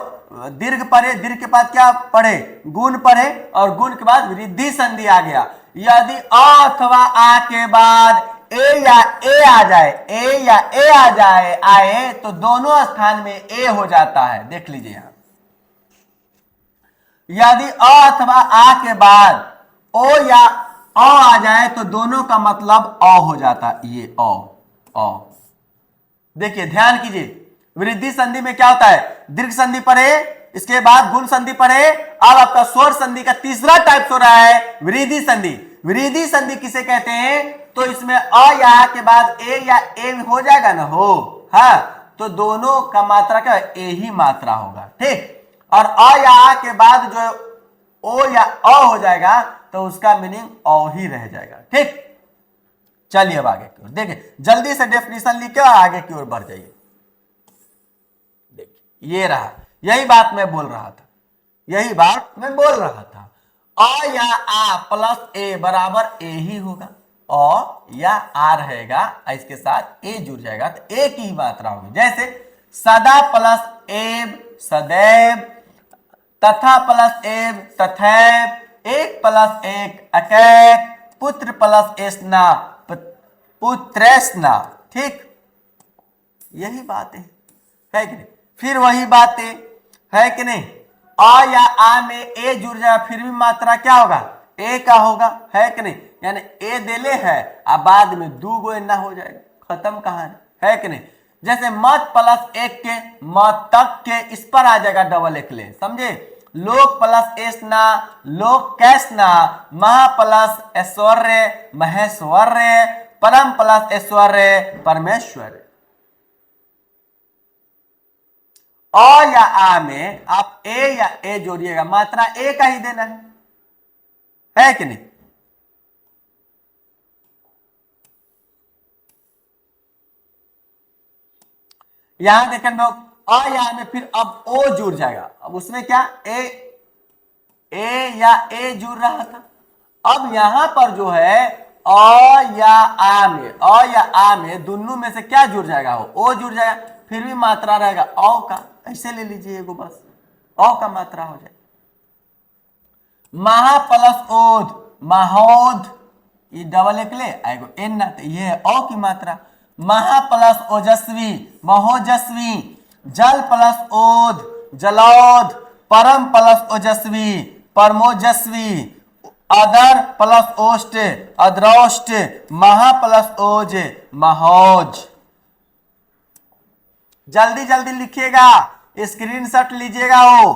दीर्घ पढ़े, दीर्घ के बाद क्या पढ़े, गुण पढ़े, और गुण के बाद वृद्धि संधि आ गया। यदि अ अथवा आ के बाद ए या ए आ जाए, ए या ए आ जाए आए तो दोनों स्थान में ए हो जाता है, देख लीजिए यहां। यदि अ अथवा आ के बाद ओ या अ आ जाए तो दोनों का मतलब अ हो जाता है, ये अ। देखिए ध्यान कीजिए, वृद्धि संधि में क्या होता है, दीर्घ संधि पढ़े, इसके बाद गुण संधि पढ़े, अब आपका स्वर संधि का तीसरा टाइप हो रहा है वृद्धि संधि। वृद्धि संधि किसे कहते हैं, तो इसमें अ या आ के बाद ए या ए हो जाएगा ना, हो, हाँ, तो दोनों का मात्रा क्या, ए ही मात्रा होगा, ठीक। और अ या आ के बाद जो ओ या अ हो जाएगा तो उसका मीनिंग अ ही रह जाएगा, ठीक। चलिए अब आगे की ओर देखिए, जल्दी से डेफिनेशन लिख के आगे की ओर बढ़ जाइए। देखिए ये रहा, यही बात मैं बोल रहा था, यही बात मैं बोल रहा था, अ या आ प्लस ए बराबर ए ही होगा, अ या आ रहेगा, इसके साथ ए जुड़ जाएगा तो ए की ही मात्रा होगी। जैसे सदा प्लस एव सदैव, तथा प्लस एव तथैव, एक प्लस एक अकैक, पुत्र प्लस एस्ना पुत्रेस्ना, ठीक, यही बात है कि नहीं। फिर वही बातें है कि नहीं, अ या आ में ए जुड़ जाए फिर भी मात्रा क्या होगा, ए का होगा, है कि नहीं, यानी ए देले है, अब बाद में दू गो ना हो जाएगा, खत्म कहानी, है कि नहीं। जैसे मत प्लस एक के मत तक के, इस पर आ जाएगा डबल एक ले, समझे। लोक प्लस एस्ना लोक कैसना, महा प्लस ऐश्वर्य महेश्वर्य, परम प्लस ऐश्वर्य परमेश्वर। अ या आ में आप ए या ए जोड़िएगा, मात्रा ए का ही देना है कि नहीं। यहां देखें लोग, अ या में फिर अब ओ जुड़ जाएगा, अब उसमें क्या ए या ए जुड़ रहा था, अब यहां पर जो है अ या आ में दोनों में से क्या जुड़ जाएगा, ओ जुड़ जाएगा, फिर भी मात्रा रहेगा औ का, ऐसे ले लीजिए एगो बस, औ का मात्रा हो जाए। महा प्लस ओध महोध, ये डबल एक ले आएगो एन ना, तो ये है औ की मात्रा। महा प्लस ओजस्वी महोजस्वी, जल प्लस ओध जलौध, परम प्लस ओजस्वी परमोजस्वी, अदर प्लस ओष्ट अद्रौष्ट, महा प्लस ओज महोज। जल्दी जल्दी लिखिएगा, स्क्रीनशॉट लीजिएगा, हो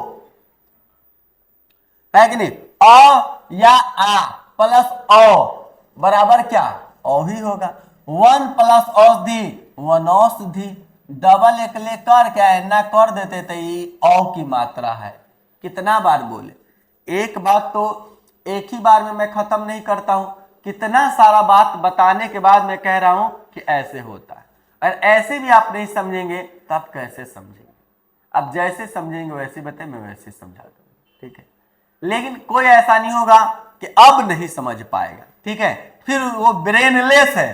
है कि नहीं। अ या आ प्लस औ बराबर क्या, औ ही होगा। वन प्लस औषधि वनौषधि, डबल एक लेकर क्या है ना कर देते तो ये औ की मात्रा है। कितना बार बोले, एक बात तो एक ही बार में मैं खत्म नहीं करता हूं, कितना सारा बात बताने के बाद मैं कह रहा हूं कि ऐसे होता है। और ऐसे भी आप नहीं समझेंगे तब कैसे समझेंगे? अब जैसे समझेंगे वैसे बताए, मैं वैसे समझा दूंगा, ठीक है। लेकिन कोई ऐसा नहीं होगा कि अब नहीं समझ पाएगा, ठीक है, फिर वो ब्रेनलेस है।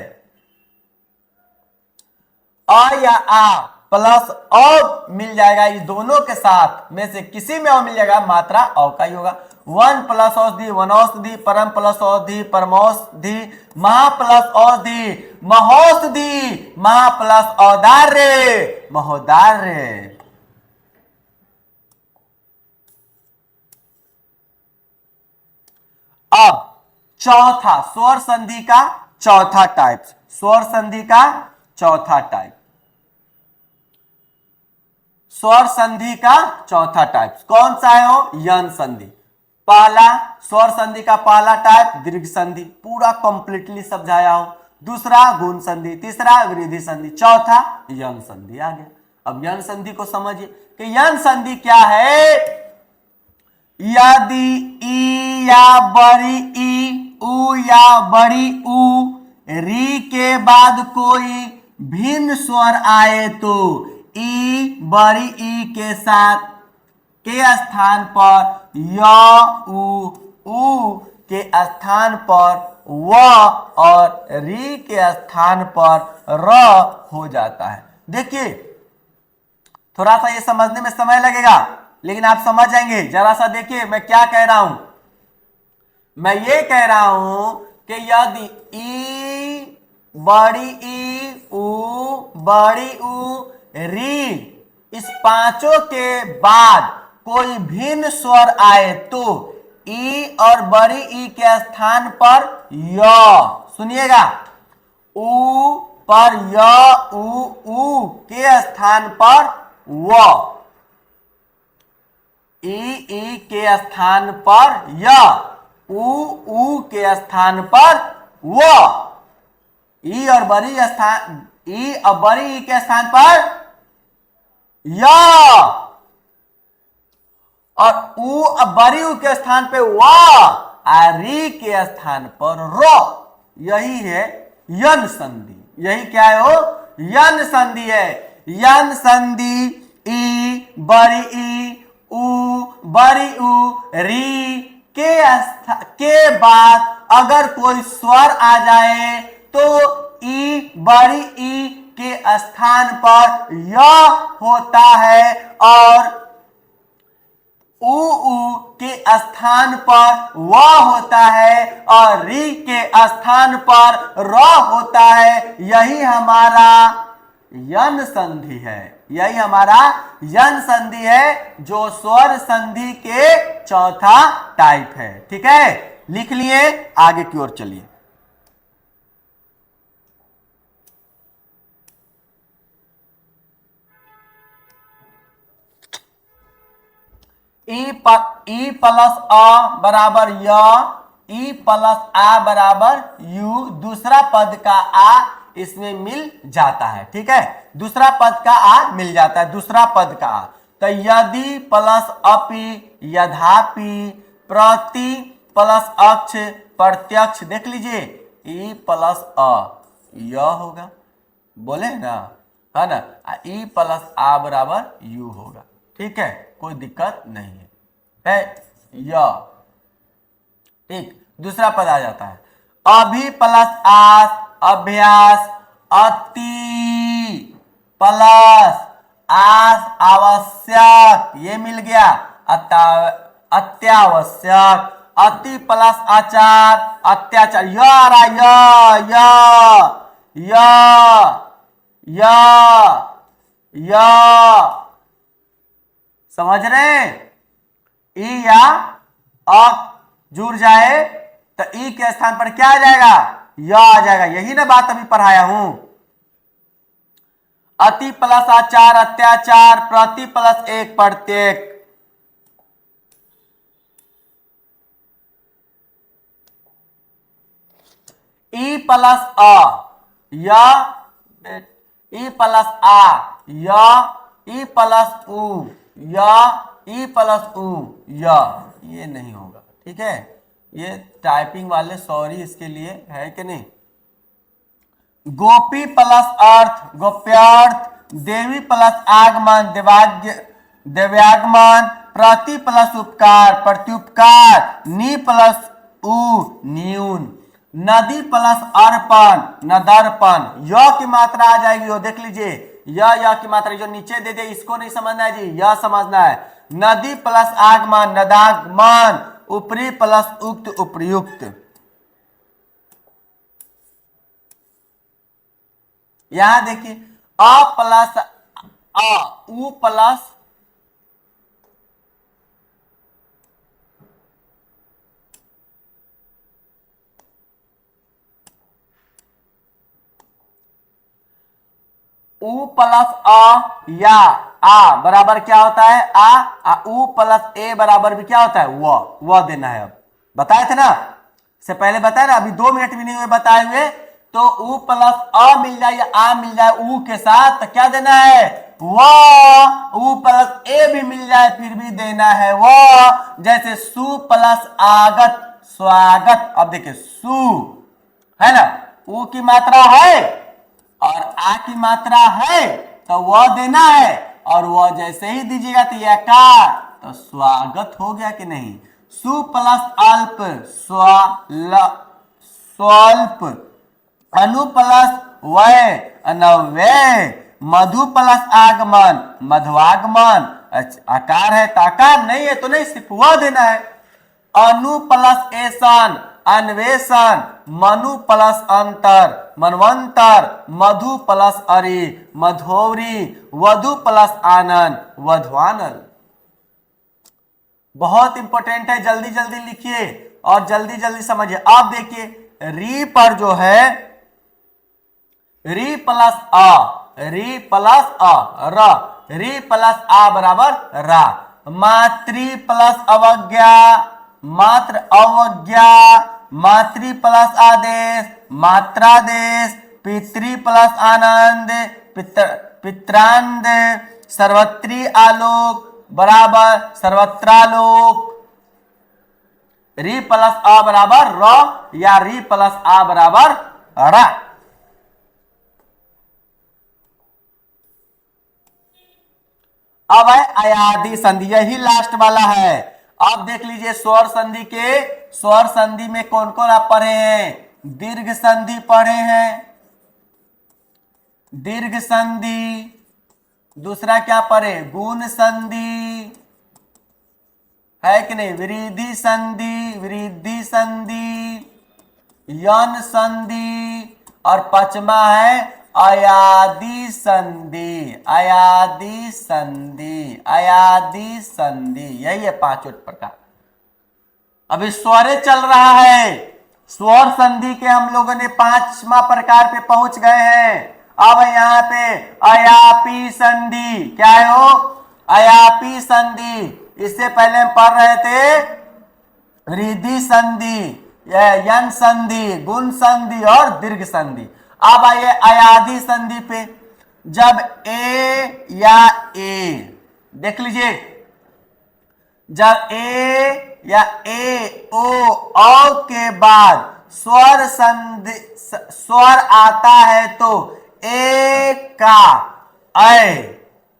अ या आ प्लस अ मिल जाएगा, इस दोनों के साथ में से किसी में अ मिल जाएगा, मात्रा अ का ही होगा। वन प्लस औषधि वनौषधि, परम प्लस औषधि परमौषधि, महा प्लस औषधि महौषधि, महा प्लस औदार्य महोदार्य। अब चौथा स्वर संधि का चौथा टाइप, स्वर संधि का चौथा टाइप, स्वर संधि का चौथा टाइप कौन सा है? वो यन संधि। पहला स्वर संधि का पहला टाइप दीर्घ संधि, पूरा कंप्लीटली समझाया हो। दूसरा गुण संधि, तीसरा वृद्धि संधि, चौथा यन संधि आ गया। अब यन संधि को समझिए कि यन संधि क्या है। यदि ई या बड़ी ई, उ या बड़ी उ, री के बाद कोई भिन्न स्वर आए तो ई बड़ी ई के साथ के स्थान पर य उ के स्थान पर व और री के स्थान पर र हो जाता है। देखिए थोड़ा सा ये समझने में समय लगेगा लेकिन आप समझ जाएंगे। जरा सा देखिए मैं क्या कह रहा हूं। मैं ये कह रहा हूं कि यदि ई बड़ी ई उ बड़ी उ री इस पांचों के बाद कोई भिन्न स्वर आए तो ई और बड़ी ई के स्थान पर य, सुनिएगा, उ पर य उ के स्थान पर व, ई के स्थान पर य, उ के स्थान पर व, ई और बड़ी स्थान ई और बड़ी ई के स्थान पर य और उ और बड़ी उ के स्थान पे व और री के स्थान पर र। यही है यन संधि। यही क्या है? वो यन संधि है। यन संधि ई बड़ी ई उ बड़ी उ री के बाद अगर कोई स्वर आ जाए तो ई बड़ी ई के स्थान पर य होता है और उ के स्थान पर व होता है और री के स्थान पर र होता है। यही हमारा यन संधि है। यही हमारा यन संधि है जो स्वर संधि के चौथा टाइप है। ठीक है, लिख लिए, आगे की ओर चलिए। ई प्लस अ बराबर य, ई प्लस आ बराबर यू। दूसरा पद का आ इसमें मिल जाता है। ठीक है, दूसरा पद का आ मिल जाता है, दूसरा पद का आ। तो यदि प्लस अपि, यद्यपि, प्रति प्लस अक्ष, प्रत्यक्ष। देख लीजिए, ई प्लस अ य होगा, बोले ना, है ना। ई प्लस आ बराबर यू होगा। ठीक है, कोई दिक्कत नहीं है य। ठीक, दूसरा पद आ जाता है अभि प्लस आस, अभ्यास, अति प्लस आस आवश्यक, ये मिल गया, अत्यावश्यक। अति प्लस आचार, अत्याचार। य आ रहा, य य य समझ रहे? ई या अ जुड़ जाए तो ई के स्थान पर क्या आ जाएगा? य आ जाएगा। यही ना बात अभी पढ़ाया हूं। अति प्लस आचार, अत्याचार, प्रति प्लस एक, प्रत्येक। ई प्लस अ य, ई प्लस आ य, ई प्लस उ य, ई प्लस उ य, ये नहीं होगा। ठीक है, ये टाइपिंग वाले सॉरी इसके लिए, है कि नहीं। गोपी प्लस अर्थ गोप्यार्थ, देवी प्लस आगमन देवाग्य दिव्यागमन, प्रति प्लस उपकार प्रत्युपकार, नी प्लस उ न्यून, नदी प्लस अर्पण नदर्पण। य की मात्रा आ जाएगी, वो देख लीजिए, य की मात्रा जो नीचे दे दे इसको नहीं समझना है जी, यह समझना है। नदी प्लस आगमन नदागमन, ऊपरी प्लस उक्त उपयुक्त। यहां देखिए अ प्लस अ, उ प्लस उ प्लस अ या आ बराबर क्या होता है आ उ प्लस ए बराबर भी क्या होता है वो देना है। अब बताए थे ना, से पहले बताया ना, अभी 2 मिनट भी नहीं हुए बताए हुए। तो उ प्लस अ मिल जाए या आ मिल जाए उ के साथ तो क्या देना है वो, उ प्लस ए भी मिल जाए फिर भी देना है वो। जैसे सु प्लस आगत स्वागत, अब देखिए सु है ना, उ की मात्रा है और आ की मात्रा है तो वह देना है, और वह जैसे ही दीजिएगा तो यह का तो स्वागत हो गया कि नहीं। सु प्लस अल्प स्वल्प, अनु प्लस वय अनव्यय, मधु प्लस आगमन मध्वागमन। आकार है तो आकार, नहीं है तो नहीं, सिर्फ वह देना है। अनु प्लस एसन अन्वेषण, मनु प्लस अंतर मनवंतर, मधु प्लस अरि मधोरी, वधु प्लस आनंद वधवानल। बहुत इंपॉर्टेंट है, जल्दी जल्दी लिखिए और जल्दी जल्दी समझिए। आप देखिए री पर जो है री प्लस अ र, री प्लस आ बराबर रा, मातृ प्लस अवज्ञा मात्र अवज्ञा, मातृ प्लस आदेश मात्रादेश, पितृ प्लस आनंद पित्रांद, सर्वत्री आलोक बराबर सर्वत्रालोक। री प्लस अ बराबर र या री प्लस आ बराबर रा। अब है अयादि संधि, यही लास्ट वाला है। आप देख लीजिए स्वर संधि के, स्वर संधि में कौन कौन आप पढ़े हैं, दीर्घ संधि पढ़े हैं, दीर्घ संधि, दूसरा क्या पढ़े गुण संधि, है कि नहीं, वृद्धि संधि वृद्धि संधि, यन संधि, और पांचवा है अयादि संधि अयादि संधि अयादि संधि। यही है पांचों प्रकार। अभी स्वरे चल रहा है, स्वर संधि के हम लोगों ने 5वां प्रकार पे पहुंच गए हैं। अब यहाँ पे अयापी संधि, क्या है वो अयापी संधि। इससे पहले हम पढ़ रहे थे रिद्धि संधि, यन संधि, गुण संधि और दीर्घ संधि। अब आइए अयादि संधि पे, जब ए या ए, देख लीजिए, जब ए या ए ओ औ के बाद स्वर संधि स्वर आता है तो ए का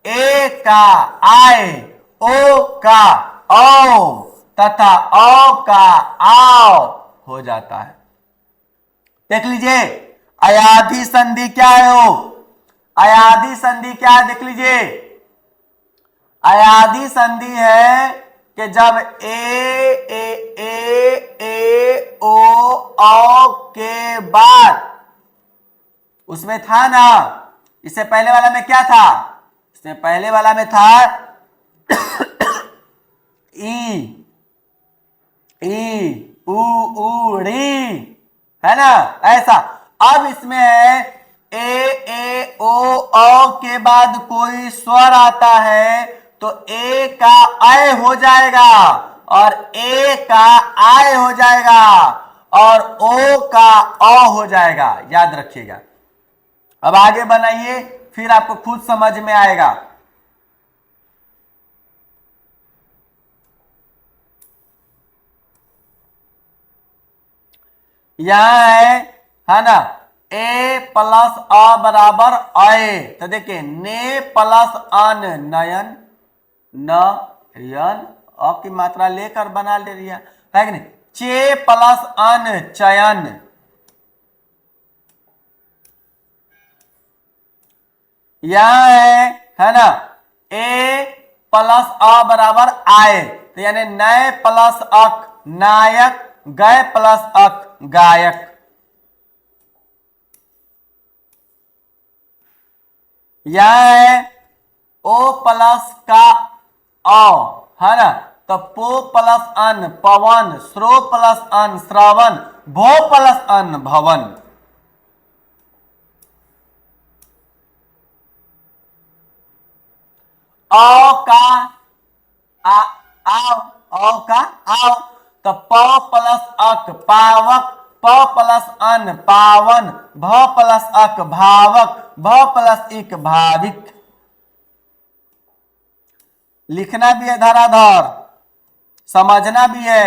ए का आय, ओ का औ तथा औ का आओ हो जाता है। देख लीजिए अयादि संधि क्या है हो, अयादि संधि क्या है देख लीजिए। अयादि संधि है कि जब ए ओ औ के बाद, उसमें था ना, इससे पहले वाला में क्या था, इससे पहले वाला में था ई उ री, है ना ऐसा। अब इसमें है ए ओ औ के बाद कोई स्वर आता है तो ए का अय हो जाएगा और ए का आय हो जाएगा और ओ का अ हो जाएगा, याद रखिएगा। अब आगे बनाइए फिर आपको खुद समझ में आएगा। यहां है ना, ए प्लस अ बराबर अय, तो देखिए ने प्लस अन नयन, नयन, अ की मात्रा लेकर बना ले रही है कि नहीं। चे प्लस अन चयन, यहां है ना, ए प्लस अ बराबर आय, तो यानी नय प्लस अक नायक, गय प्लस अक गायक। यह है ओ प्लस का औ, है ना, तो पो प्लस अन पवन, श्रो प्लस अन श्रवण, भो प्लस अन भवन। औ का आओ, औ का आओ, तो प प्लस अक पावक, प प्लस अन पावन, भ प्लस अक भावक, भ प्लस इक भाविक। लिखना भी है धराधर, समझना भी है।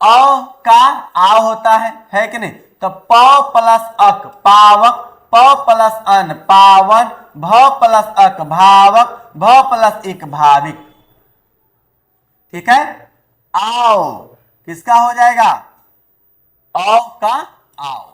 अ का आ होता है कि नहीं, तो प प्लस अक पावक, प प्लस अन पावन, भ प्लस अक भावक, भ प्लस इक भाविक। ठीक है, आओ किसका हो जाएगा, औ का आओ।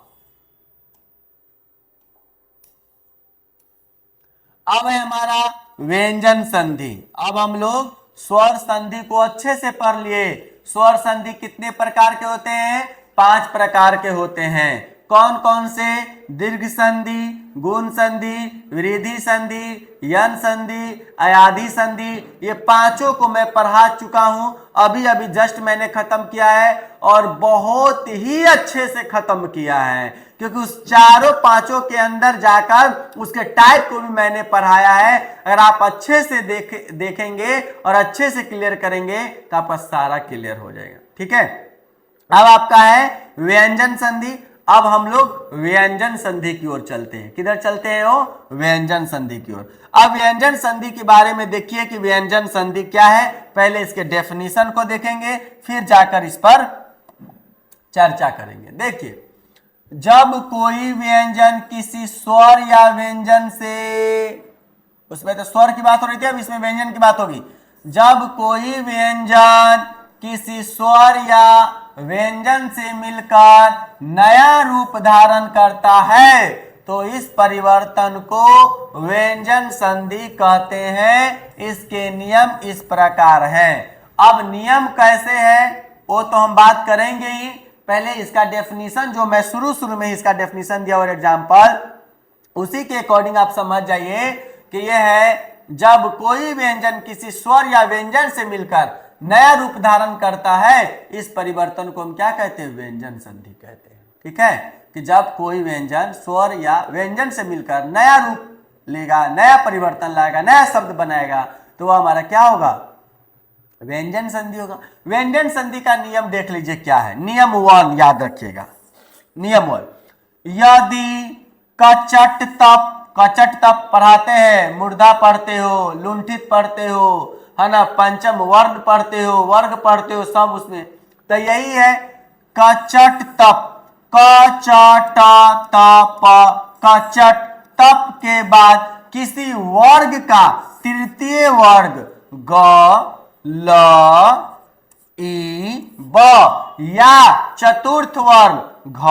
अब है हमारा व्यंजन संधि। अब हम लोग स्वर संधि को अच्छे से पढ़ लिए। स्वर संधि कितने प्रकार के होते हैं, 5 प्रकार के होते हैं। कौन कौन से, दीर्घ संधि, गुण संधि, वृद्धि संधि, यन संधि, अयाधि संधि, ये पांचों को मैं पढ़ा चुका हूं। अभी अभी जस्ट मैंने खत्म किया है और बहुत ही अच्छे से खत्म किया है, क्योंकि उस चारों पांचों के अंदर जाकर उसके टाइप को भी मैंने पढ़ाया है। अगर आप अच्छे से देखेंगे और अच्छे से क्लियर करेंगे तो आपका सारा क्लियर हो जाएगा। ठीक है, अब आपका है व्यंजन संधि। अब हम लोग व्यंजन संधि की ओर चलते हैं। किधर चलते हैं, वो व्यंजन संधि की ओर। अब व्यंजन संधि के बारे में देखिए कि व्यंजन संधि क्या है। पहले इसके डेफिनेशन को देखेंगे, फिर जाकर इस पर चर्चा करेंगे। देखिए, जब कोई व्यंजन किसी स्वर या व्यंजन से, उसमें तो स्वर की बात हो रही थी, अब इसमें व्यंजन की बात होगी। जब कोई व्यंजन किसी स्वर या व्यंजन से मिलकर नया रूप धारण करता है तो इस परिवर्तन को व्यंजन संधि कहते हैं। इसके नियम इस प्रकार हैं। अब नियम कैसे है वो तो हम बात करेंगे ही। पहले इसका डेफिनेशन जो मैं शुरू में इसका डेफिनेशन दिया और एग्जांपल, उसी के अकॉर्डिंग आप समझ जाइए कि यह है, जब कोई व्यंजन किसी स्वर या व्यंजन से मिलकर नया रूप धारण करता है, इस परिवर्तन को हम क्या कहते हैं, व्यंजन संधि कहते हैं। ठीक है, कि जब कोई व्यंजन स्वर या व्यंजन से मिलकर नया रूप लेगा, नया परिवर्तन लाएगा, नया शब्द बनाएगा, तो वह हमारा क्या होगा, व्यंजन संधि होगा। व्यंजन संधि का नियम देख लीजिए क्या है। नियम 1 याद रखिएगा। नियम 1, यदि कचट तप, कचट तप पढ़ाते हैं, मूर्धा पढ़ते हो, लुंठित पढ़ते हो, है ना, पंचम वर्ण पढ़ते हो, वर्ग पढ़ते हो, सब उसमें तो यही है कचट तप। कचट तप, कचट तप के बाद किसी वर्ग का तृतीय वर्ग ग ल ई ब या चतुर्थ वर्ण घ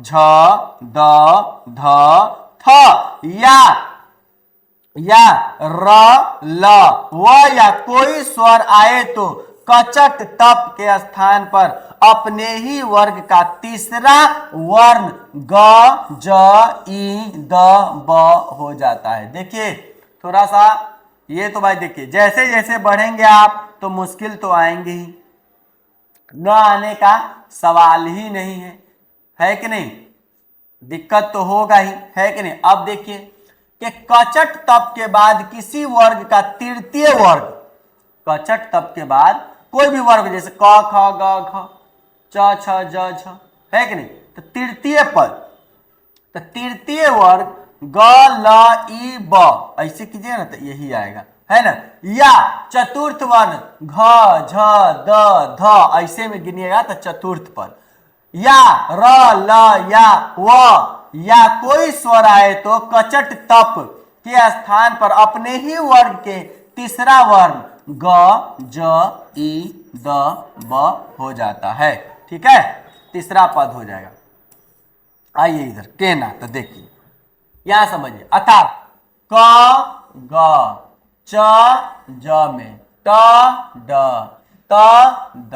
झ द ध थ या र ल व या कोई स्वर आए तो कचट तप के स्थान पर अपने ही वर्ग का तीसरा वर्ण ग ज ई द ब हो जाता है। देखिए थोड़ा सा ये तो भाई देखिए, जैसे जैसे बढ़ेंगे आप तो मुश्किल तो आएंगे ही, न आने का सवाल ही नहीं है कि नहीं, दिक्कत तो होगा ही, है कि नहीं। अब देखिए कि कचट तप के बाद किसी वर्ग का तृतीय वर्ग, कचट तप के बाद कोई भी वर्ग जैसे क ख ग घ च छ ज झ, है कि नहीं, तो तृतीय पद, तो तृतीय वर्ग ग ल ई ब ऐसे कीजिए ना तो यही आएगा, है ना। या चतुर्थ वर्ण घ झ द ध ऐसे में गिनिएगा तो चतुर्थ पद। या र ल या व या कोई स्वर आए तो कचट तप के स्थान पर अपने ही वर्ग के तीसरा वर्ण ग ज ई द ब हो जाता है। ठीक है, तीसरा पद हो जाएगा। आइए इधर कहना तो देखिए, यहां समझिए। अर्थात क ग च ज में ट ड त द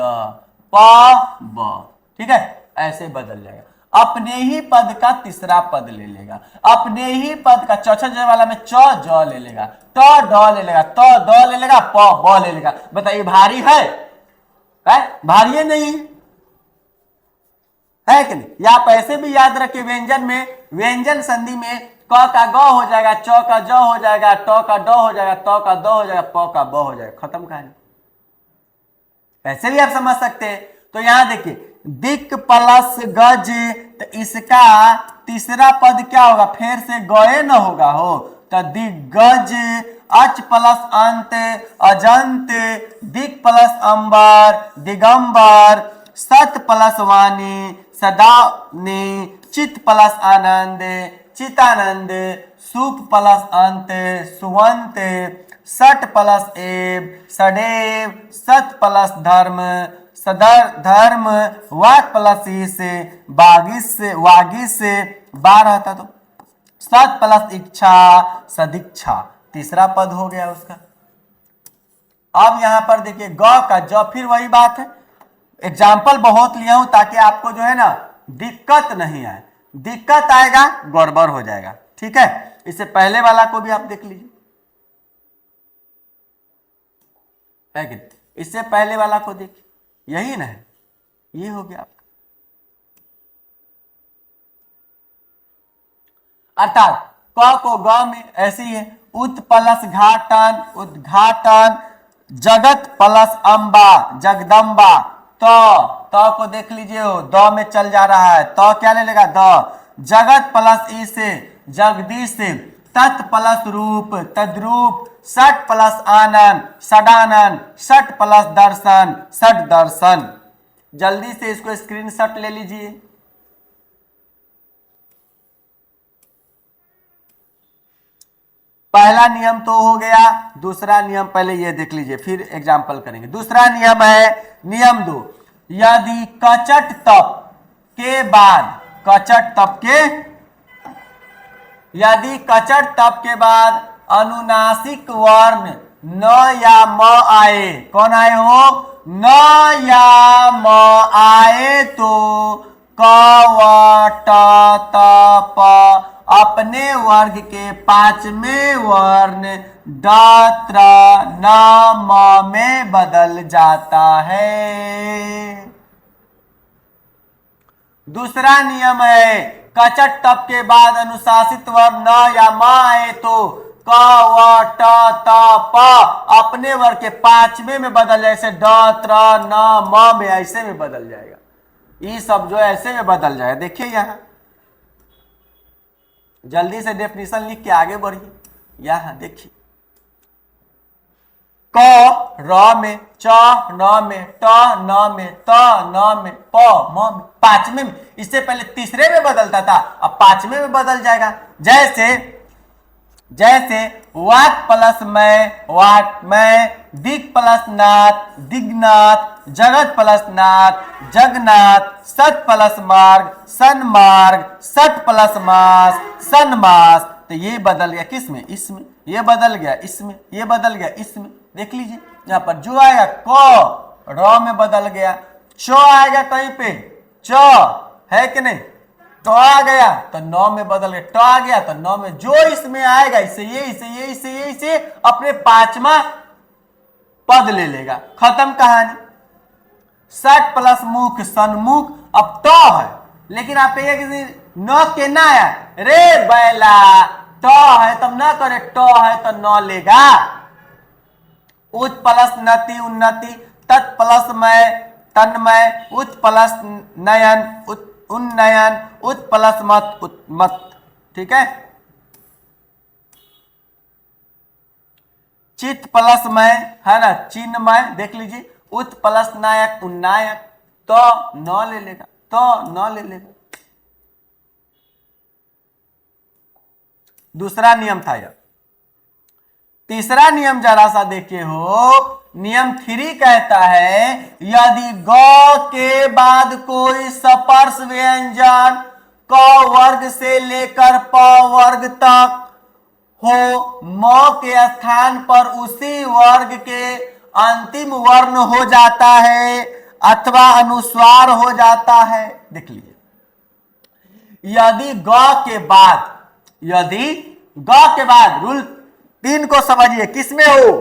प ब। ठीक है, ऐसे बदल जाएगा। अपने ही पद का तीसरा पद ले लेगा, अपने ही पद का चौथा ज वाला में च ज ले लेगा, ट ड ले लेगा, त द ले लेगा, प ब ले लेगा। बताइए भारी है? भारी है नहीं है कि नहीं? या आप ऐसे भी याद रखिए, व्यंजन में व्यंजन संधि में क का ग हो जाएगा, च का ज हो जाएगा, ट का ड हो जाएगा, त का द हो जाएगा, प का ब हो जाएगा। खत्म कहानी। ऐसे भी आप समझ सकते हैं। तो यहां देखिए, दिक प्लस गज, तो इसका तीसरा पद क्या होगा? फिर से गए न होगा हो, तो दिग्गज। अच प्लस अंत अजंत, दिक प्लस अंबर दिगंबर, सत प्लस वाणी सदानी, चित प्लस आनंद चितानंद, सुप प्लस अंत सुवंत, सट प्लस एव सदैव, सत प्लस धर्म सदर धर्म, वाक प्लस ईस बागिस वागिस, 12 था तो सत प्लस इच्छा सदीक्षा, तीसरा पद हो गया उसका। अब यहां पर देखिए ग का ज, फिर वही बात है। एग्जाम्पल बहुत लिया हूं ताकि आपको जो है ना दिक्कत नहीं आए। दिक्कत आएगा गड़बड़ हो जाएगा। ठीक है, इससे पहले वाला को भी आप देख लीजिए, इससे पहले वाला को देखिए, यही ना है, ये हो गया आपका। अर्थात क को ग में ऐसे ही है, उत प्लस घाटन उद्घाटन, जगत प्लस अम्बा जगदम्बा, त को देख लीजिए हो, द में चल जा रहा है, त क्या ले लेगा? द। जगत प्लस ई से जगदीश, तत् प्लस रूप तद्रूप, सट प्लस आनंद सडानंद, सट प्लस दर्शन सट दर्शन। जल्दी से इसको स्क्रीनशॉट ले लीजिए। पहला नियम तो हो गया, दूसरा नियम पहले ये देख लीजिए, फिर एग्जाम्पल करेंगे। दूसरा नियम है नियम 2, यदि कचट तप के बाद कचट तप के यदि कचट तप के बाद अनुनासिक वर्ण न या म आए, कौन आए हो? न या म आए तो क व ट त प अपने वर्ग के पांचवें वर्ण ड त्र न म में बदल जाता है। दूसरा नियम है, कचट तप के बाद अनुशासित वर्ण न या म आए तो क व ट त प अपने वर्ग के पांचवें में बदल, जैसे ड त्र न म में ऐसे में बदल जाएगा। ये सब जो ऐसे में बदल जाएगा। देखिए यहां जल्दी से डेफिनेशन लिख के आगे बढ़िए। यहां देखिए, क र में, च न में, ट न में, त न में, प म में, पांचवें में। इससे पहले तीसरे में बदलता था, अब पांचवें में बदल जाएगा। जैसे जैसे वाक प्लस मैं वाक मैं, दिक प्लस नाथ दिग्नाथ, जगत प्लस नाथ जगन्नाथ, सत प्लस मार्ग सन्मार्ग, सट प्लस मास सन्मास। तो ये बदल गया किसमें? इसमें। ये बदल गया इसमें, ये बदल गया इसमें। देख लीजिए यहां पर जो आएगा क र में बदल गया, च आएगा कहीं पे, च है कि नहीं, ट आ गया तो नौ में बदल गया, ट आ गया तो नौ में, जो इसमें आएगा इसे ये इसे ये इसे ये इसे अपने पांचवा पद ले लेगा। खत्म कहानी। सट प्लस मुख सन्मुख, अब ट है लेकिन आप कहिए न के ना आया, रे बैला ट है तब ना करे, ट है तो न लेगा। उत प्लस नति उन्नति, तत् प्लस मैं तन्मय, उत प्लस नयन उन्नयन, उत प्लस मत उत्मत। ठीक है, चित प्लस मैं है ना चिन्मय, देख लीजिए। उत प्लस नायक उन्नायक, तो न ले लेगा। तो न ले लेगा। दूसरा नियम था यह। तीसरा नियम जरा सा देखे हो, नियम 3 कहता है यदि ग के बाद कोई सपर्श व्यंजन क वर्ग से लेकर प वर्ग तक हो, म के स्थान पर उसी वर्ग के अंतिम वर्ण हो जाता है अथवा अनुस्वार हो जाता है। देख लीजिए, यदि ग के बाद रूल 3 को समझिए, किसमें हो,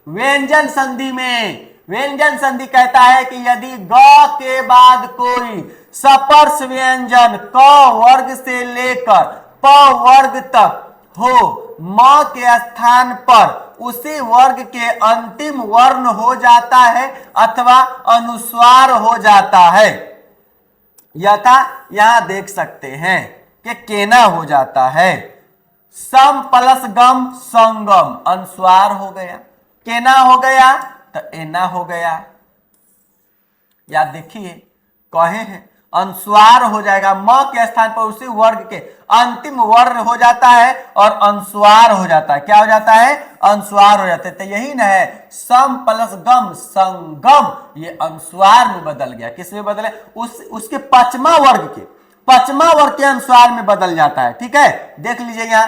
व्यंजन संधि में। व्यंजन संधि कहता है कि यदि ग के बाद कोई सपर्श व्यंजन क वर्ग से लेकर प वर्ग तक हो, म के स्थान पर उसी वर्ग के अंतिम वर्ण हो जाता है अथवा अनुस्वार हो जाता है। यथा यहां देख सकते हैं कि केना हो जाता है, सम प्लस गम संगम, अनुस्वार हो गया। केना हो गया तो एना हो गया। या देखिए कहे हैं अनुस्वार हो जाएगा, म के स्थान पर उसी वर्ग के अंतिम वर्ण हो जाता है और अनुस्वार हो जाता है। क्या हो जाता है, अनुस्वार हो जाता है। तो यही ना है, सम प्लस गम संगम, ये अनुस्वार में बदल गया। किस में बदले, उसके पचमा वर्ग के अनुस्वार में बदल जाता है। ठीक है, देख लीजिए यहां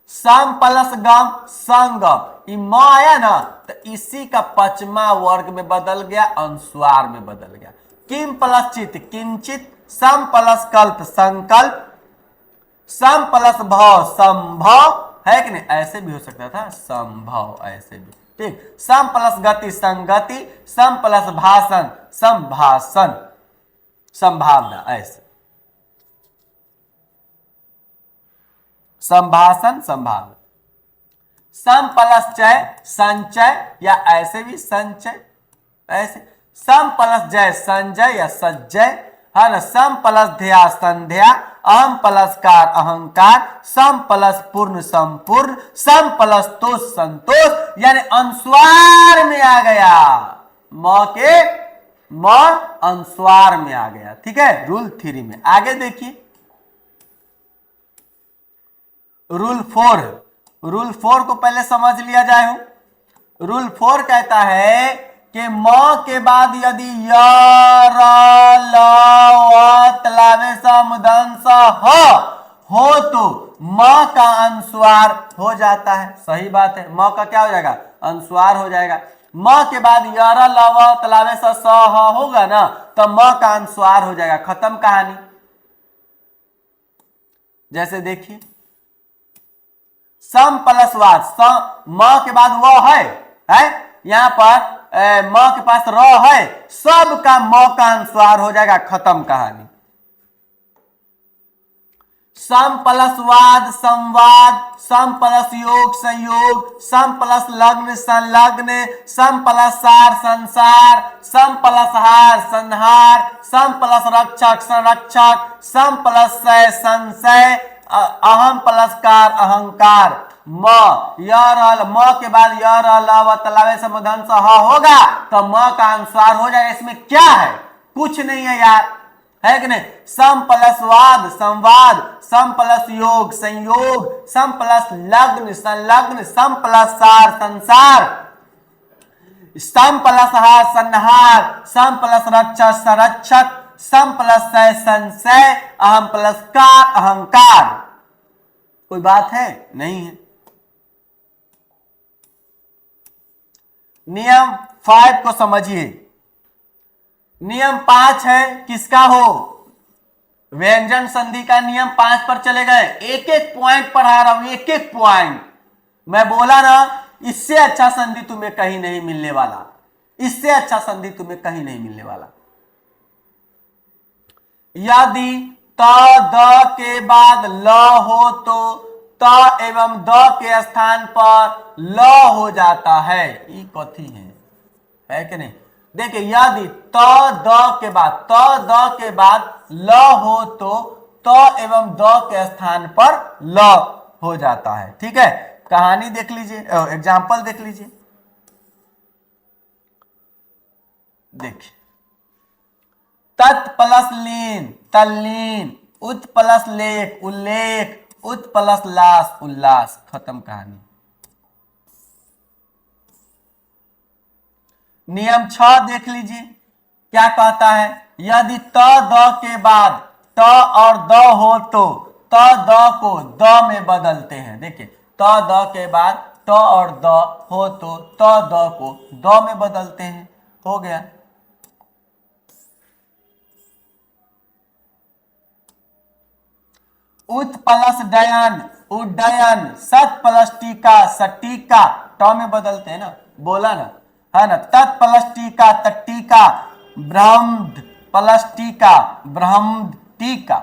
सम प्लस गम संगम, म आया ना, तो इसी का पचमा वर्ग में बदल गया, अनुस्वार में बदल गया। किम प्लस चित किंचित, सम प्लस कल्प संकल्प, सम प्लस भव संभव, है कि नहीं, ऐसे भी हो सकता था, संभव ऐसे भी। ठीक, सम प्लस गति संगति, सम प्लस भाषण संभाषण, संभावना, ऐसे संभाषण संभावना। सम प्लस चय संचय, या ऐसे भी संचय, ऐसे सम प्लस जय संजय या सज्जय, है ना। सम प्लस ध्या संध्या, अहम प्लस कार अहंकार, सम प्लस पूर्ण संपूर्ण, सम प्लस तोष संतोष, यानी अनुस्वार में आ गया, म अनुस्वार में आ गया। ठीक है, रूल 3 में। आगे देखिए रूल 4 को पहले समझ लिया जाए। रूल 4 कहता है कि म के बाद यदि य र ल व तलावे समुदंस हो तो म का अनुस्वार हो जाता है। सही बात है, म का क्या हो जाएगा, अनुस्वार हो जाएगा। म के बाद य र ल व तलावे स होगा ना, तो म का अनुस्वार हो जाएगा। खत्म कहानी। जैसे देखिए सम प्लस वाद, म के बाद वो है यहां पर म के पास र है, सब का म का अनुस्वार हो जाएगा। खत्म कहानी। सम प्लस वाद संवाद, सम प्लस योग संयोग, सम प्लस लग्न संलग्न, सम प्लस सार संसार, सम प्लस हार संहार, सम प्लस रक्षक संरक्षक, सम प्लस सय संशय, अहम प्लस कार अहंकार। म के बाद य र ल व तलावे समुदन स ह होगा तो म का अनुस्वार हो जाएगा। इसमें क्या है, कुछ नहीं है यार, है कि नहीं। सम प्लस वाद संवाद, सम प्लस योग संयोग, सम प्लस लग्न संलग्न, सम प्लस सार संसार, सम प्लस हार संहार, सम प्लस रक्षक संरक्षक, सम प्लस सय संशय, अहम प्लस कार अहंकार। कोई बात है, नहीं है। नियम 5 को समझिए। नियम 5 है किसका हो, व्यंजन संधि का नियम 5 पर चले गए। एक एक पॉइंट पढ़ा रहा हूं, एक एक पॉइंट। मैं बोला ना, इससे अच्छा संधि तुम्हें कहीं नहीं मिलने वाला, इससे अच्छा संधि तुम्हें कहीं नहीं मिलने वाला। यदि त द के बाद ल हो तो त एवं द के स्थान पर ल हो जाता है। ये कथी है कि नहीं। देखिए यदि त द के बाद ल हो तो त एवं द के स्थान पर ल हो जाता है। ठीक है, कहानी देख लीजिए, एग्जाम्पल देख लीजिए। देखिए, तत् प्लस लीन तल्लीन, उत प्लस लेख उल्लेख, उत प्लस लास उल्लास, खत्म कहानी। नियम 6 देख लीजिए क्या कहता है, यदि त द के बाद त और द हो तो त द को द में बदलते हैं। देखिए, त द के बाद त और द हो तो त द को द में बदलते हैं, हो गया। उत प्लस डयन उड्डयन, सत प्लस टीका सटीका, ट में बदलते हैं ना, बोला ना, है ना। तत् प्लस टीका तट्टीका, ब्रह्म प्लस टीका ब्रह्म टीका।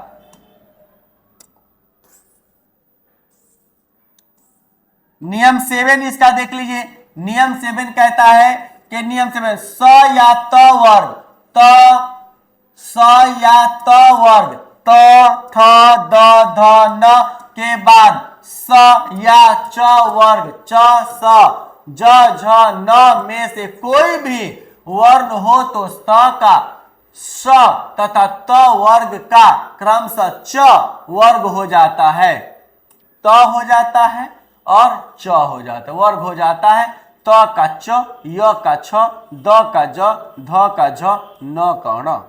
नियम 7 इसका देख लीजिए। नियम 7 कहता है कि नियम 7 स या त वर्ग, त स या त वर्ग, त थ द ध न के बाद स या च वर्ग, च स ज झ न में से कोई भी वर्ण हो तो स का स तथा त वर्ग का क्रमशः च वर्ग हो जाता है, त हो जाता है और च हो जाता है, वर्ग हो जाता है। त का च, य का छ, द का ज, ध का झ, न का ण।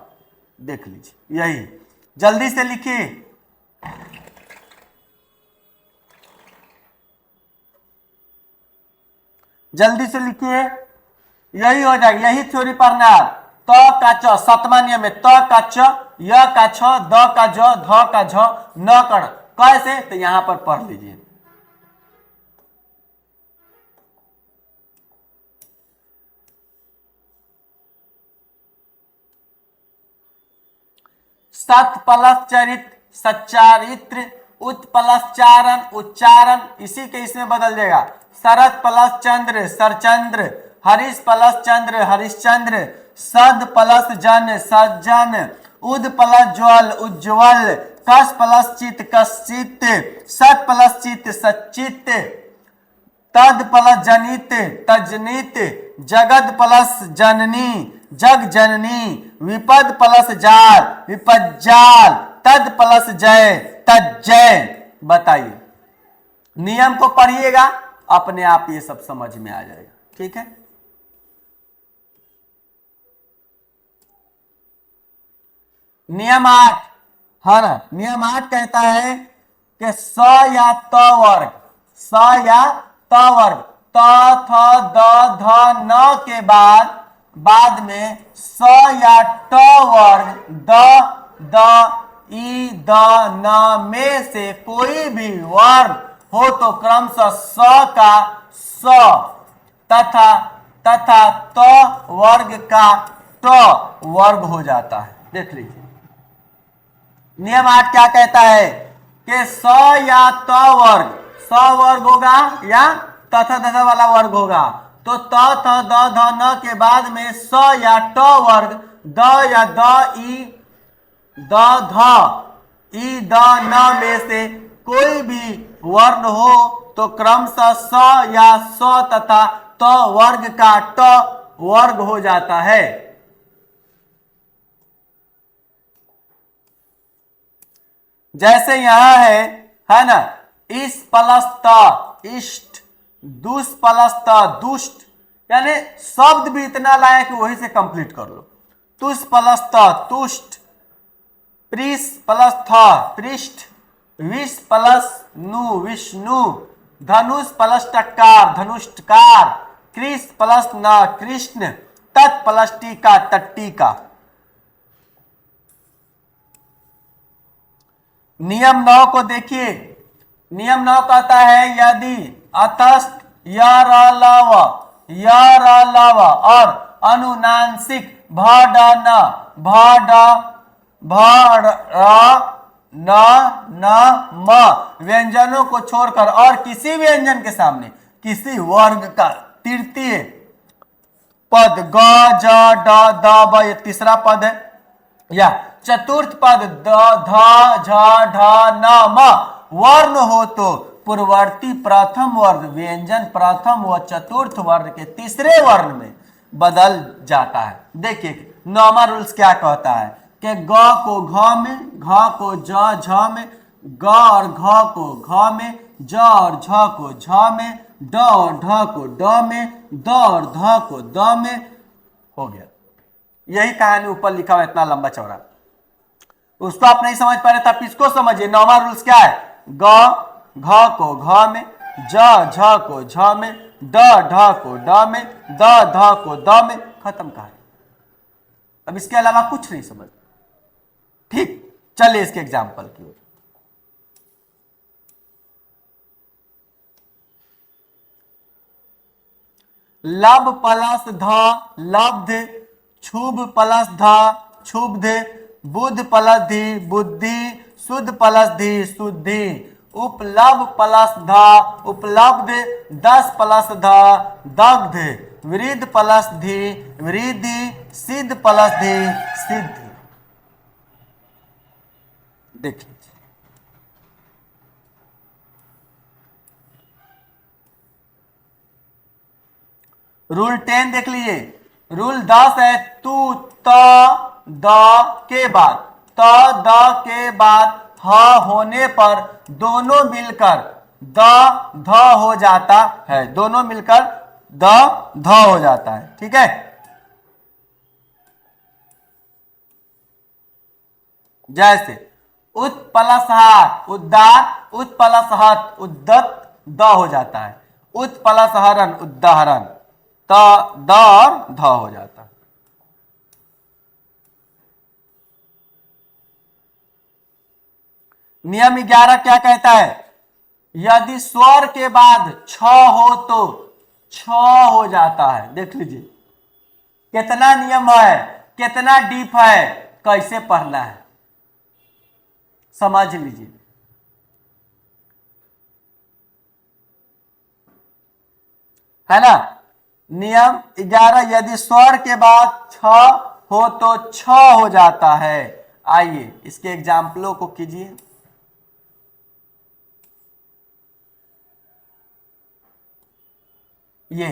देख लीजिए, यही जल्दी से लिखिए। जल्दी से लिखिए, यही हो जाएगा, यही थ्योरी पढ़ना है। त का च, 7वां नियम में त का च, य का छ, द का ज, ध का झ, न का ण। कैसे, तो यहां पर पढ़ लीजिए। सत प्लस चरित सच्चारित्र, उत प्लस चारण उच्चारण, इसी के इसमें बदल जाएगा। शरद प्लस चंद्र सरचंद्र, हरीश प्लस चंद्र हरिश्चंद्र, सद प्लस जन सज्जन, उद प्लस ज्वल उज्ज्वल, कस प्लस चित कश्चित, सत प्लस चित सच्चित, तद प्लस जनित तजनित, जगद प्लस जननी जग जननी, विपद प्लस जाल विपज्जाल, तद प्लस जय तज्जय। बताइए, नियम को पढ़िएगा, अपने आप ये सब समझ में आ जाएगा, ठीक है। नियम 8, है ना, नियम 8 कहता है कि स या त वर्ग, स या त वर्ग, त थ द ध न के बाद में स या ट वर्ग, द द ई द न में से कोई भी वर्ण हो तो क्रमशः स का स तथा त वर्ग का ट वर्ग हो जाता है। देख लीजिए, नियम 8 क्या कहता है कि स या त वर्ग, स वर्ग होगा या तथा तथा वाला वर्ग होगा, तो त थ द ध न के बाद में स या ट वर्ग, द या द ई द ध ई द न में से कोई भी वर्ण हो तो क्रमशः स या स तथा त वर्ग का ट वर्ग हो जाता है। जैसे यहां है ना, इस प्लस त इष्ट, दुष्ट प्लस त दुष्ट, यानी शब्द भी इतना लाए कि वही से कंप्लीट कर लो। तुष प्लस त तुष्ट, प्रिस प्लस थ पृष्ठ, विष प्लस नु विष्णु, धनुष प्लस टकार धनुष्टकार, कृष प्लस न कृष्ण, तत् प्लस टीका तट्टीका। नियम 9 को देखिए। नियम 9 कहता है यदि अतस्त य र लव और अनुनांशिक भ ड न भ ड भ र न म व्यंजनों को छोड़कर और किसी व्यंजन के सामने किसी वर्ग का तृतीय पद ग ज ड द ब, ये तीसरा पद है, या चतुर्थ पद द ध झ ढ न म वर्ण हो तो पूर्ववर्ती प्रथम वर्ग व्यंजन प्रथम व चतुर्थ वर्ण के तीसरे वर्ण में बदल जाता है। देखिए नॉर्मल रूल्स क्या कहता है कि ग को घ में, घ को ज झ में, ग और घ को घ में, ज और झ को झ में, ड और ढ को ड में, द और ध को द में, हो गया। यही कहानी ऊपर लिखा हुआ इतना लंबा चौड़ा। उसको आप नहीं समझ पा रहे तब इसको समझिए। नॉर्मल रूल्स क्या है, ग घ को घ में, ज झ को झ में, ड ढ को ड में, द ध को द में, खत्म कहानी। अब इसके अलावा कुछ नहीं समझ। ठीक, चलिए इसके एग्जाम्पल की ओर। लब प्लस ध लब्ध, क्षुभ प्लस ध क्षुब्ध, बुध प्लस धी बुद्धि, शुद्ध प्लस धी शुद्धि, उपलब्ध प्लस ध उपलब्ध, दस प्लस ध दग्ध, वृद्ध प्लस धी वृद्धि, सिद्ध प्लस धी सिद्धि। देख लीजिए रूल 10 देख लीजिए। रूल 10 है तू त द के बाद, त द के बाद ह होने पर दोनों मिलकर द ध हो जाता है, दोनों मिलकर द ध हो जाता है। ठीक है, जैसे उत प्लस हाथ उद्दार, उत प्लस हत उद्दत, द हो जाता है। उत प्लस हरण उदाहरण, त द और ध हो जाता है। नियम 11 क्या कहता है, यदि स्वर के बाद छ हो तो छ हो जाता है। देख लीजिए कितना नियम है, कितना डीप है, कैसे पढ़ना है समझ लीजिए। है ना, नियम 11, यदि स्वर के बाद छ हो तो छ हो जाता है। आइए इसके एग्जाम्पलों को कीजिए। ये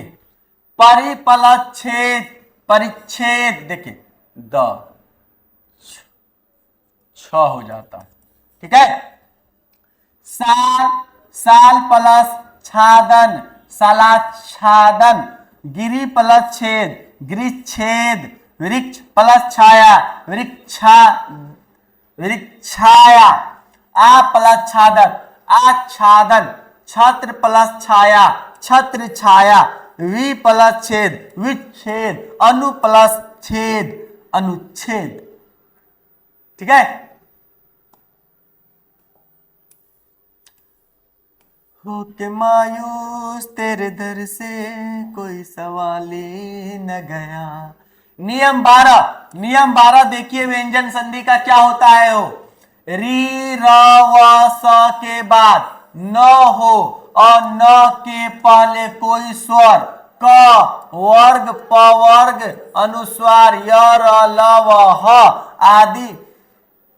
परिपलच्छेद परिच्छेद, देखिए द छ हो जाता है। ठीक है, साल साल प्लस छादन सालाच्छादन, गिरि प्लस छेद गिरिच्छेद, वृक्ष प्लस छाया वृक्षा वृक्षाया, आ प्लस छादन आच्छादन, छत्र प्लस छाया छत्र छाया, वि प्लस छेद विच्छेद, अनु प्लस छेद अनुच्छेद। ठीक है, हो के मायूस तेरे दर से कोई सवाल ही न गया। नियम 12, नियम 12 देखिए व्यंजन संधि का क्या होता है। हो री र व स के बाद न हो और न के पहले कोई स्वर, क वर्ग प वर्ग अनुस्वार य र ल व ह आदि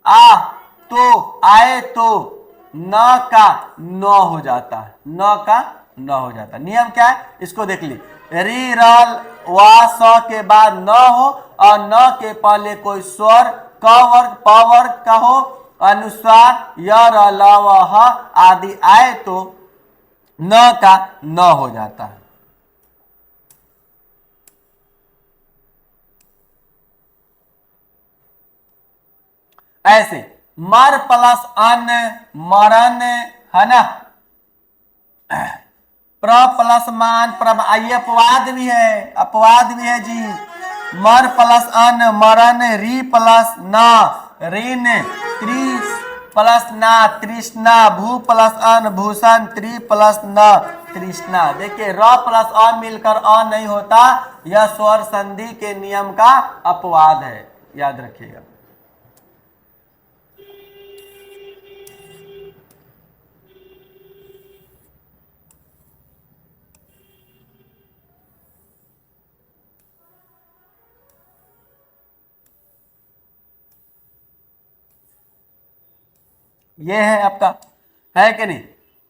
आ तो आए तो न का न हो जाता है, न का न हो जाता। नियम क्या है इसको देख ली, री रल वा स के बाद न हो और न के पहले कोई स्वर, क वर्ग प वर्ग का हो अनुस्वार य र ल व ह आदि आए तो न का न हो जाता है। ऐसे मर प्लस अन मरन, है ना, प्र प्लस मान प्रभ, आइए अपवाद भी है, अपवाद भी है जी। मर प्लस अन मरन, री प्लस न ऋण, त्रिस प्लस ना तृष्णा, भू प्लस अन भूषण, त्रि प्लस न तृष्णा। देखिए र प्लस अ मिलकर अ नहीं होता, यह स्वर संधि के नियम का अपवाद है, याद रखिएगा। ये है आपका, है कि नहीं,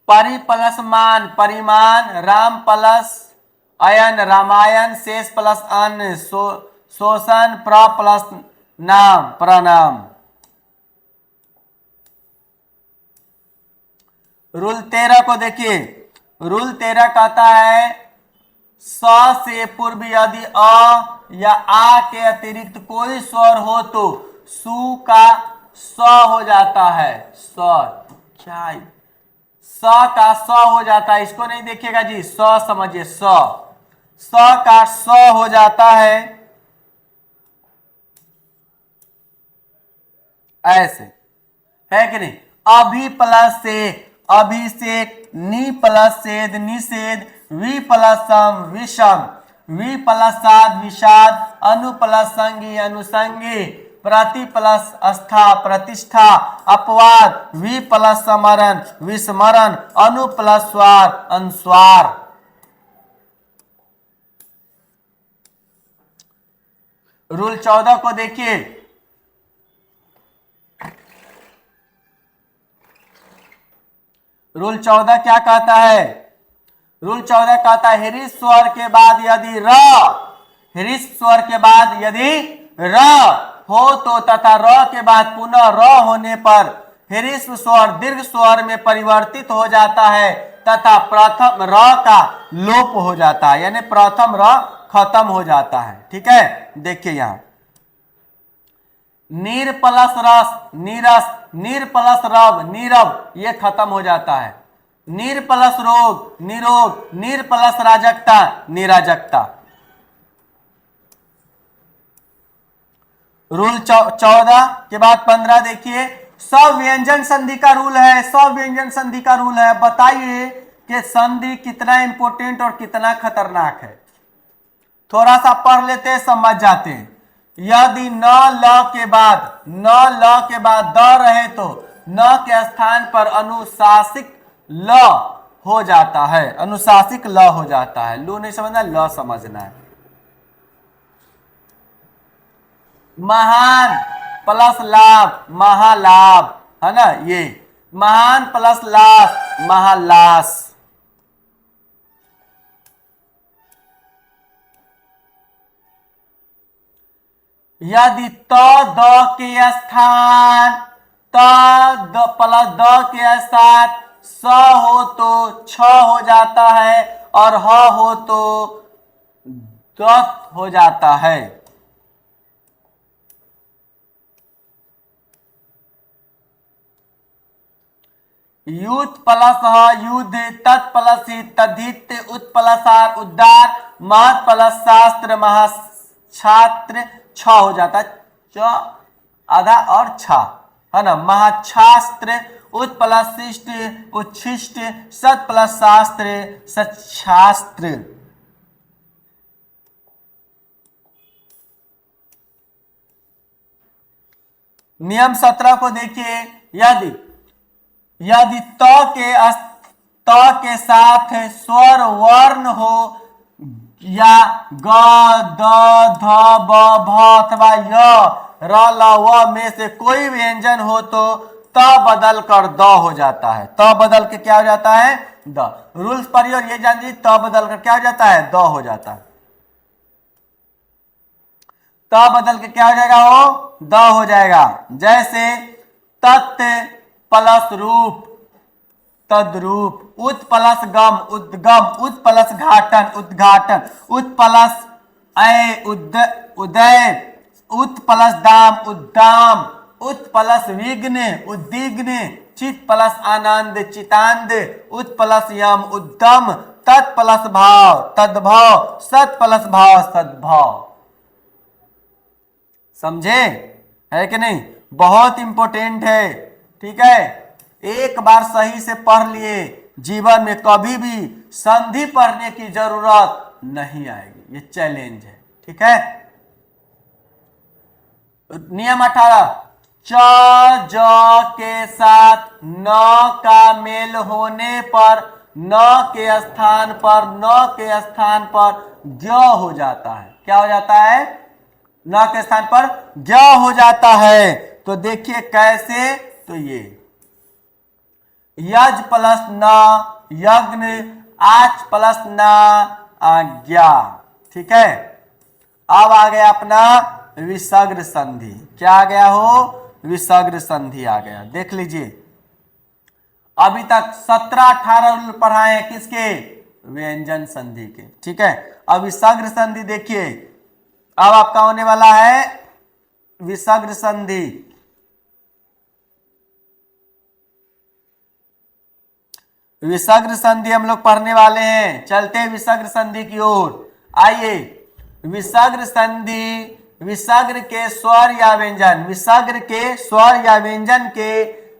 परि प्लस मान परिमाण, राम प्लस अयन रामायण, शेष प्लस अन शोषण, प्र प्लस नाम प्रणाम। रूल 13 को देखिए, रूल 13 कहता है स से पूर्व यदि अ या आ के अतिरिक्त कोई स्वर हो तो सु का स हो जाता है। स क्या स का स हो जाता है, इसको नहीं देखिएगा जी, स समझिए, स का स हो जाता है ऐसे, है कि नहीं। अभी प्लस से अभिषेक, नि प्लस सेद निषेध, वि प्लस सम विषम, वि प्लस साध विषाद, अनु प्लस संगी अनुसंगी, प्रति प्लस आस्था प्रतिष्ठा, अपवाद, वि प्लस स्मरण विस्मरण, अनु प्लस स्वार अनुस्वार। रूल 14 को देखिए, रूल 14 क्या कहता है, रूल 14 कहता है हृस्व स्वर के बाद यदि र, हृस्व स्वर के बाद यदि र हो तो तथा र के बाद पुनः र होने पर हृस्व स्वर दीर्घ स्वर में परिवर्तित हो जाता है तथा प्रथम र का लोप हो जाता है, यानी प्रथम र खत्म हो जाता है। ठीक है, देखिए यहां नीर प्लस रस नीरस, नीर प्लस रव नीरव, ये खत्म हो जाता है। नीर प्लस रोग निरोग, नीर प्लस राजकता निराजकता। रूल 14 के बाद 15 देखिए, स्व्यंजन संधि का रूल है, स्व्यंजन संधि का रूल है। बताइए कि संधि कितना इंपोर्टेंट और कितना खतरनाक है, थोड़ा सा पढ़ लेते हैं, समझ जाते हैं। यदि न ल के बाद, न ल के बाद द रहे तो न के स्थान पर अनुशासिक ल हो जाता है, अनुशासिक ल हो जाता है। लो नहीं समझना, ल समझना है। महान प्लस लाभ महालाभ, है ना, ये महान प्लस लाश महालाश। यदि त द के स्थान, त द प्लस द के साथ स हो तो छ हो जाता है और ह हो तो दत्त हो जाता है। युद्ध प्लस ह युद्ध, तत् प्लस ही तद्धित, उत प्लस आर उद्धार, महत प्लस शास्त्र महाछात्र, छ हो जाता है, च आधा और छ, है ना, महाछास्त्र, उत प्लस शिष्ट उच्छिष्ट, सत प्लस शास्त्र सच्छास्त्र। नियम 17 को देखिए, यदि त के साथ स्वर वर्ण हो या ग द ध ब भ अथवा य र ल व में से कोई व्यंजन हो तो त बदल कर द हो जाता है। त बदल के क्या हो जाता है, द। रूल्स पढ़िए और ये जान लीजिए, त बदल कर क्या हो जाता है, द हो जाता है। त बदल के क्या हो जाएगा, वो द हो जाएगा। जैसे तत्व प्लस रूप तद्रूप, उत प्लस गम उद्गम, उत प्लस घाटन उद्घाटन, उत प्लस उदय, उत प्लस दाम उद्दाम, उत प्लस विघ्न उद्विग्न, चित प्लस आनंद चितांद, उत प्लस यम उद्दम, तत् प्लस भाव तद्भाव, सत प्लस भाव सद्भाव। समझे, है कि नहीं, बहुत इंपॉर्टेंट है। ठीक है, एक बार सही से पढ़ लिए, जीवन में कभी भी संधि पढ़ने की जरूरत नहीं आएगी, ये चैलेंज है। ठीक है, नियम 18, च ज के साथ न का मेल होने पर न के स्थान पर ज हो जाता है। क्या हो जाता है, न के स्थान पर ज हो जाता है। तो देखिए कैसे, तो ये यज प्लस न यज्ञ, आच प्लस न आज्ञा। ठीक है, अब आ गया अपना विसर्ग संधि। क्या आ गया हो? विसर्ग संधि आ गया। देख लीजिए, अभी तक 17-18 रूल पढ़ाए हैं किसके? व्यंजन संधि के। ठीक है, अब विसर्ग संधि देखिए, अब आपका होने वाला है विसर्ग संधि। विसर्ग संधि हम लोग पढ़ने वाले हैं। चलते हैं विसर्ग संधि की ओर। आइए, विसर्ग संधि विसर्ग के स्वर या व्यंजन, विसर्ग के स्वर या व्यंजन के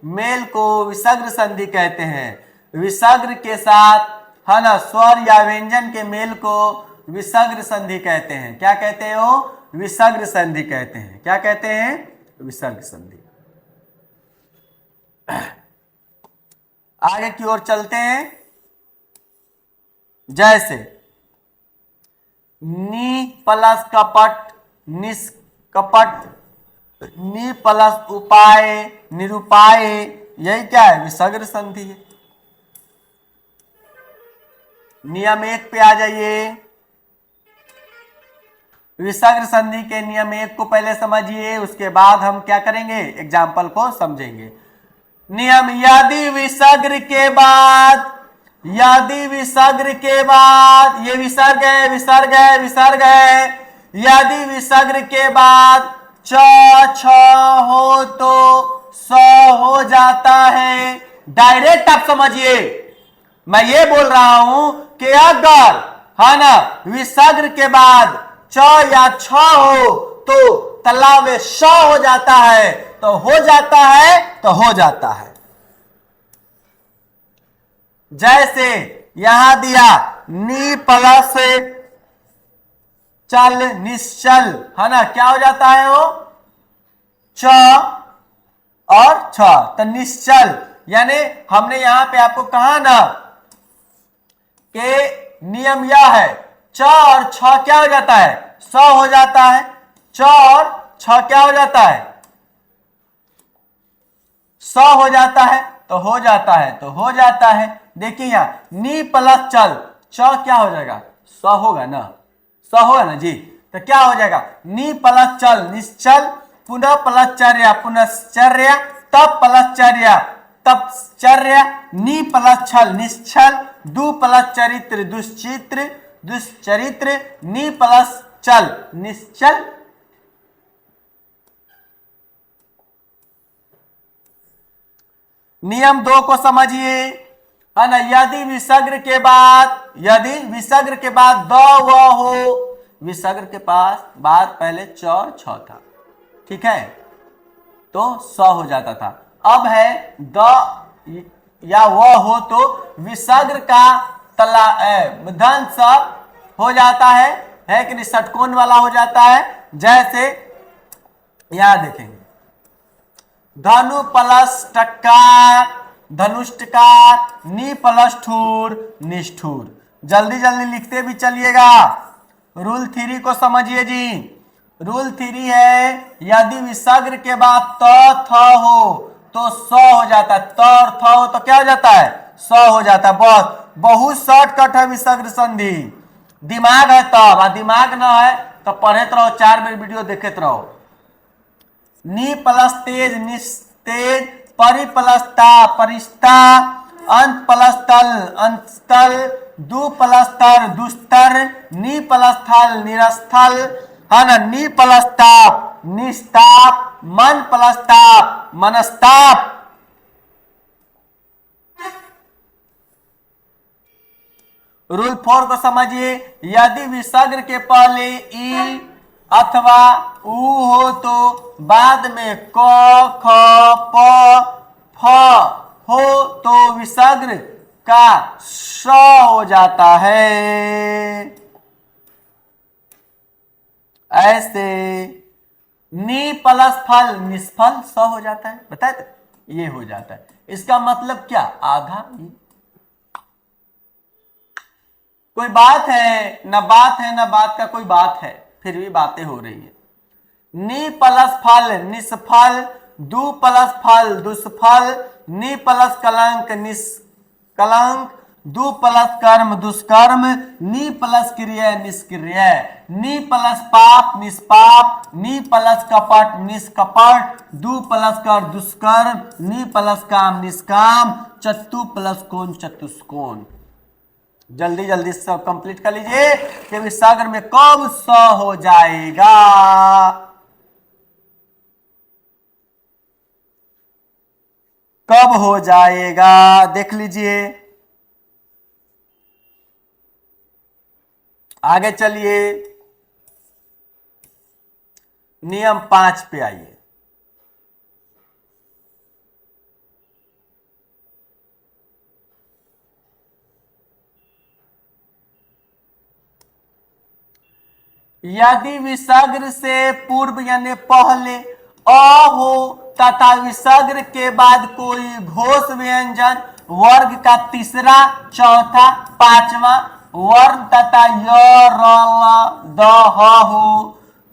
मेल को विसर्ग संधि कहते हैं। विसर्ग के साथ, है ना, स्वर या व्यंजन के मेल को विसर्ग संधि कहते हैं। क्या कहते हैं वो? विसर्ग संधि कहते हैं। क्या कहते हैं? विसर्ग संधि। आगे की ओर चलते हैं। जैसे नी प्लस कपट निष्कपट, नी प्लस उपाय निरुपाय, यही क्या है? विसर्ग संधि है। नियम 1 पे आ जाइए। विसर्ग संधि के नियम 1 को पहले समझिए, उसके बाद हम क्या करेंगे? एग्जाम्पल को समझेंगे। नियम, यदि विसर्ग के बाद, यदि विसर्ग के बाद, ये विसर्ग है, विसर्ग है, विसर्ग है, यदि विसर्ग के बाद च छ हो तो स हो जाता है। डायरेक्ट आप समझिए, मैं ये बोल रहा हूं कि अगर, है ना, विसर्ग के बाद च या छ हो तो तालाब में श हो जाता है, तो हो जाता है, तो हो जाता है। जैसे यहां दिया नी प्लस चल निश्चल, है ना, क्या हो जाता है वो? च और छ, तो निश्चल। यानी हमने यहां पे आपको कहा ना कि नियम यह है, च और छ क्या हो जाता है? स हो जाता है। च और छ क्या हो जाता है? स हो जाता है, तो हो जाता है, तो हो जाता है। देखिए यहां नी प्लस चल, च क्या हो जाएगा? स होगा ना, स होगा ना जी। तो क्या हो जाएगा? नी प्लस चल निश्चल, पुनः प्लसचर्या पुनश्चर्या, तब प्लसचर्या तपश्चर्या, नी प्लस छल निश्चल, दु प्लस चरित्र दुश्चित्र दुश्चरित्र, नी प्लस चल निश्चल। नियम 2 को समझिए, है ना, यदि विसर्ग के बाद, यदि विसर्ग के बाद द व हो, विसर्ग के पास बाद पहले च और छ था, ठीक है, तो स हो जाता था। अब है द या व हो तो विसर्ग का तला धन स हो जाता है कि नहीं? षटकोण वाला हो जाता है। जैसे यहां देखेंगे, धनु प्लस टक्कार धनुष्टकार, नी प्लस ठूर निष्ठूर। जल्दी जल्दी लिखते भी चलिएगा। रूल 3 को समझिए जी। रूल 3 है, यदि विसर्ग के बाद त थ हो तो स हो जाता है, त और थ हो तो क्या हो जाता है? स हो जाता है। बस बहुत शॉर्टकट है विसर्ग संधि। दिमाग है तब, दिमाग ना है तो पढ़ते रहो, 4 बार वीडियो देखते रहो। नी प्लस तेज निस्तेज, परि प्लस ता परिस्ता, अंत प्लस तल अंतस्थल, दु प्लस तर दुस्तर, नी प्लस थल निरस्थल, है ना, नी प्लस ताप निस्ताप, मन प्लस ताप मनस्ताप। रूल 4 को समझिए, यदि विसर्ग के पहले ई अथवा ऊ हो तो बाद में क ख प फ हो तो विसर्ग का श हो जाता है। ऐसे नी प्लस फल निष्फल स हो जाता है, बताए, ये हो जाता है। इसका मतलब क्या? आधा। कोई बात है ना, बात है ना, बात का कोई बात है, फिर भी बातें हो रही है। नी प्लस फल निष्फल, दु प्लस फल दुष्फल, नी प्लस कलंक निष्कलंक, दु प्लस कर्म दुष्कर्म, नि प्लस क्रिया निष्क्रिय, नि प्लस पाप निष्पाप, नि प्लस कपट निष्कपट, दु प्लस कर दुष्कर्म, नि प्लस काम निष्काम, चतु प्लस कोण चतुष्कोण। जल्दी जल्दी सब कंप्लीट कर लीजिए कि विसागर में कब स हो जाएगा। कब हो जाएगा देख लीजिए। आगे चलिए नियम 5 पे आइए। यदि विसर्ग से पूर्व यानी पहले अ हो तथा विसर्ग के बाद कोई घोष व्यंजन वर्ग का तीसरा चौथा पांचवा वर्ण तथा य र ल द ह हो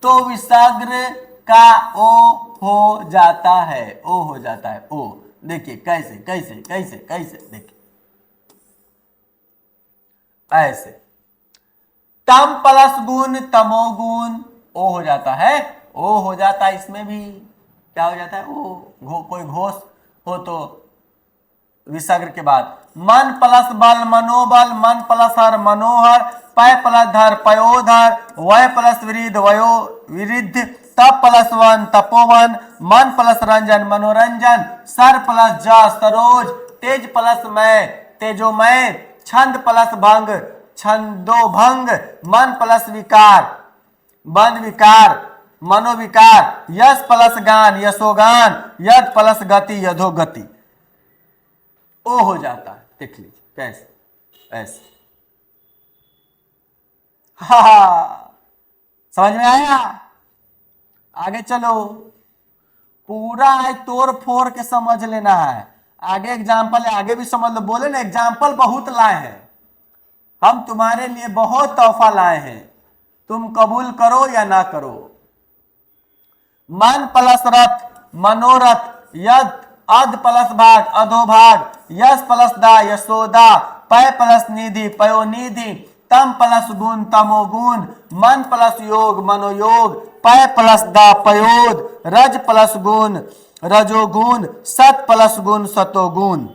तो विसर्ग का ओ हो जाता है। ओ हो जाता है। ओ देखिए कैसे कैसे कैसे कैसे देखिए ऐसे तम प्लस गुण तमोगुण ओ हो जाता है। ओ हो जाता है। इसमें भी क्या हो जाता है ओ कोई घोष हो तो विसर्ग के बाद मन प्लस बल मनोबल, मन प्लस हर मनोहर, पय प्लस धर पयोधर, वय प्लस विरिध वयो विरिध, तप प्लस वन तपोवन, मन प्लस रंजन मनोरंजन, सर प्लस ज सरोज, तेज प्लस मय तेजोमय, छंद प्लस भंग छंदोभंग, मन प्लस विकार वन विकार मनोविकार, यश प्लस गान यशोगान, यद प्लस गति यधोगति। ओ हो जाता है। देख लीजिए कैसे ऐसे। हा समझ में आया। आगे चलो पूरा है तोड़ फोड़ के समझ लेना है। आगे एग्जाम्पल है आगे भी समझ लो। बोले ना एग्जाम्पल बहुत लाए हैं हम तुम्हारे लिए, बहुत तोहफा लाए हैं, तुम कबूल करो या ना करो। मन प्लस रथ मनोरथ, यद अध प्लस भाग अधोभाग, यश प्लस दा यशोदा, पय प्लस निधि पयोनिधि, तम प्लस गुण तमोगुण, मन प्लस योग मनोयोग, पय प्लस दा पयोद, रज प्लस गुण रजोगुण, सत प्लस गुण सतोगुण।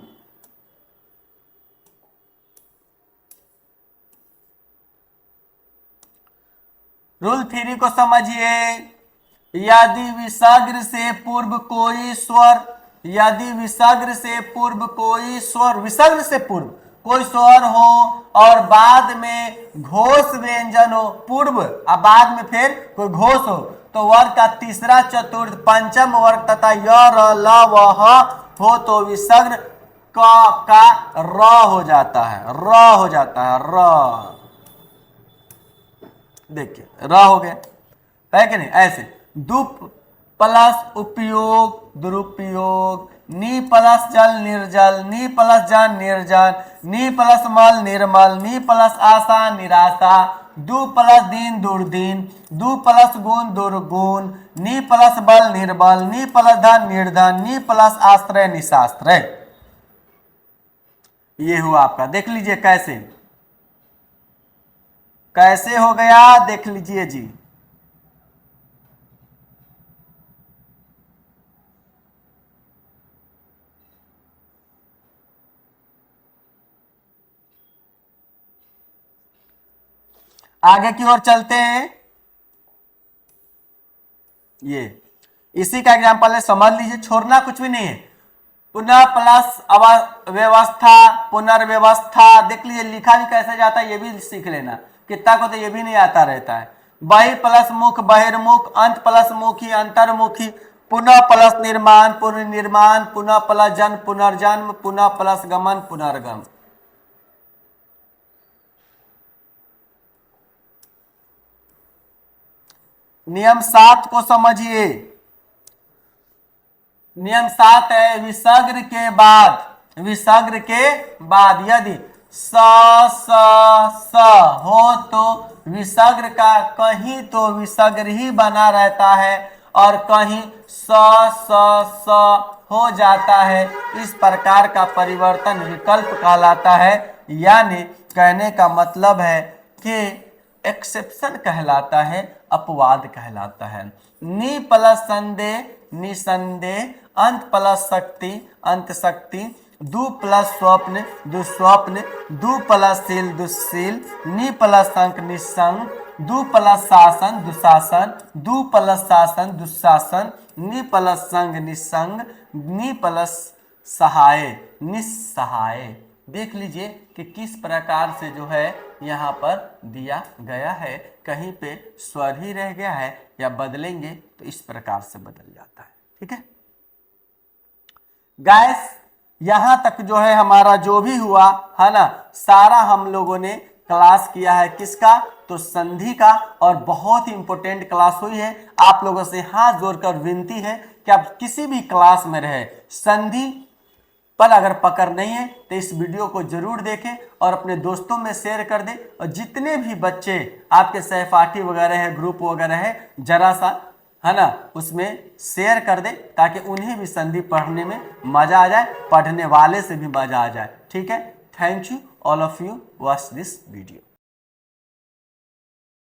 रूल थ्री को समझिए। यदि विसर्ग से पूर्व कोई स्वर, यदि विसर्ग से पूर्व कोई स्वर, विसर्ग से पूर्व कोई स्वर हो और बाद में घोष व्यंजन हो, पूर्व और बाद में फिर कोई घोष हो तो वर्ग का तीसरा चतुर्थ पंचम वर्ग तथा य र ल व ह हो तो विसर्ग का र हो जाता है। र हो जाता है। र देखिए र हो गया है कि नहीं। ऐसे दुप प्लस उपयोग दुरुपयोग, नी प्लस जल निर्जल, नी प्लस जन निर्जन, नी प्लस मल निर्मल, नी प्लस आशा निराशा, दु प्लस दीन दुर्दीन, दु प्लस गुण दुर्गुण, नी प्लस बल निर्बल, नी प्लस धन निर्धन, नी प्लस आश्रय निशाश्रय। ये हुआ आपका। देख लीजिए कैसे कैसे हो गया देख लीजिए जी। आगे की ओर चलते हैं। ये इसी का एग्जांपल है, समझ लीजिए, छोड़ना कुछ भी नहीं है। पुनः प्लस व्यवस्था पुनर्व्यवस्था, देख लीजिए लिखा भी कैसे जाता है ये भी सीख लेना। कितना को तो ये भी नहीं आता रहता है। बहि प्लस मुख बहिर्मुख, अंत प्लस मुखी अंतर्मुखी, पुनः प्लस निर्माण पुनर्निर्माण, पुनः प्लस जन्म पुनर्जन्म, पुनः प्लस गमन पुनर्गम। नियम 7 को समझिए। नियम 7 है विसर्ग के बाद यदि स हो तो विसर्ग का कहीं तो विसर्ग ही बना रहता है और कहीं स हो जाता है। इस प्रकार का परिवर्तन विकल्प कहलाता है। यानी कहने का मतलब है कि एक्सेप्शन कहलाता है, अपवाद कहलाता है। नि प्लस संदेह निसंदेह, अंत प्लस शक्ति अंत शक्ति, दु प्लस स्वप्न दुस्वप्न, दु प्लस शील दुस्शील, नि प्लस अंक निसंग, दु प्लस शासन दुशासन, दु प्लस शासन दुशासन, नि प्लस संग निसंग, नि प्लस सहाय निस्सहाय। देख लीजिए कि किस प्रकार से जो है यहाँ पर दिया गया है। कहीं पे स्वर ही रह गया है या बदलेंगे तो इस प्रकार से बदल जाता है। ठीक है गाइस, यहां तक जो है हमारा जो भी हुआ है ना, सारा हम लोगों ने क्लास किया है। किसका? तो संधि का। और बहुत ही इंपॉर्टेंट क्लास हुई है। आप लोगों से हाथ जोड़कर विनती है कि आप किसी भी क्लास में रहे, संधि पर अगर पकड़ नहीं है तो इस वीडियो को जरूर देखें और अपने दोस्तों में शेयर कर दें। और जितने भी बच्चे आपके सहपाठी वगैरह है, ग्रुप वगैरह है, जरा सा है ना उसमें शेयर कर दें ताकि उन्हें भी संधि पढ़ने में मजा आ जाए, पढ़ने वाले से भी मजा आ जाए। ठीक है, thank you all of you watch this video.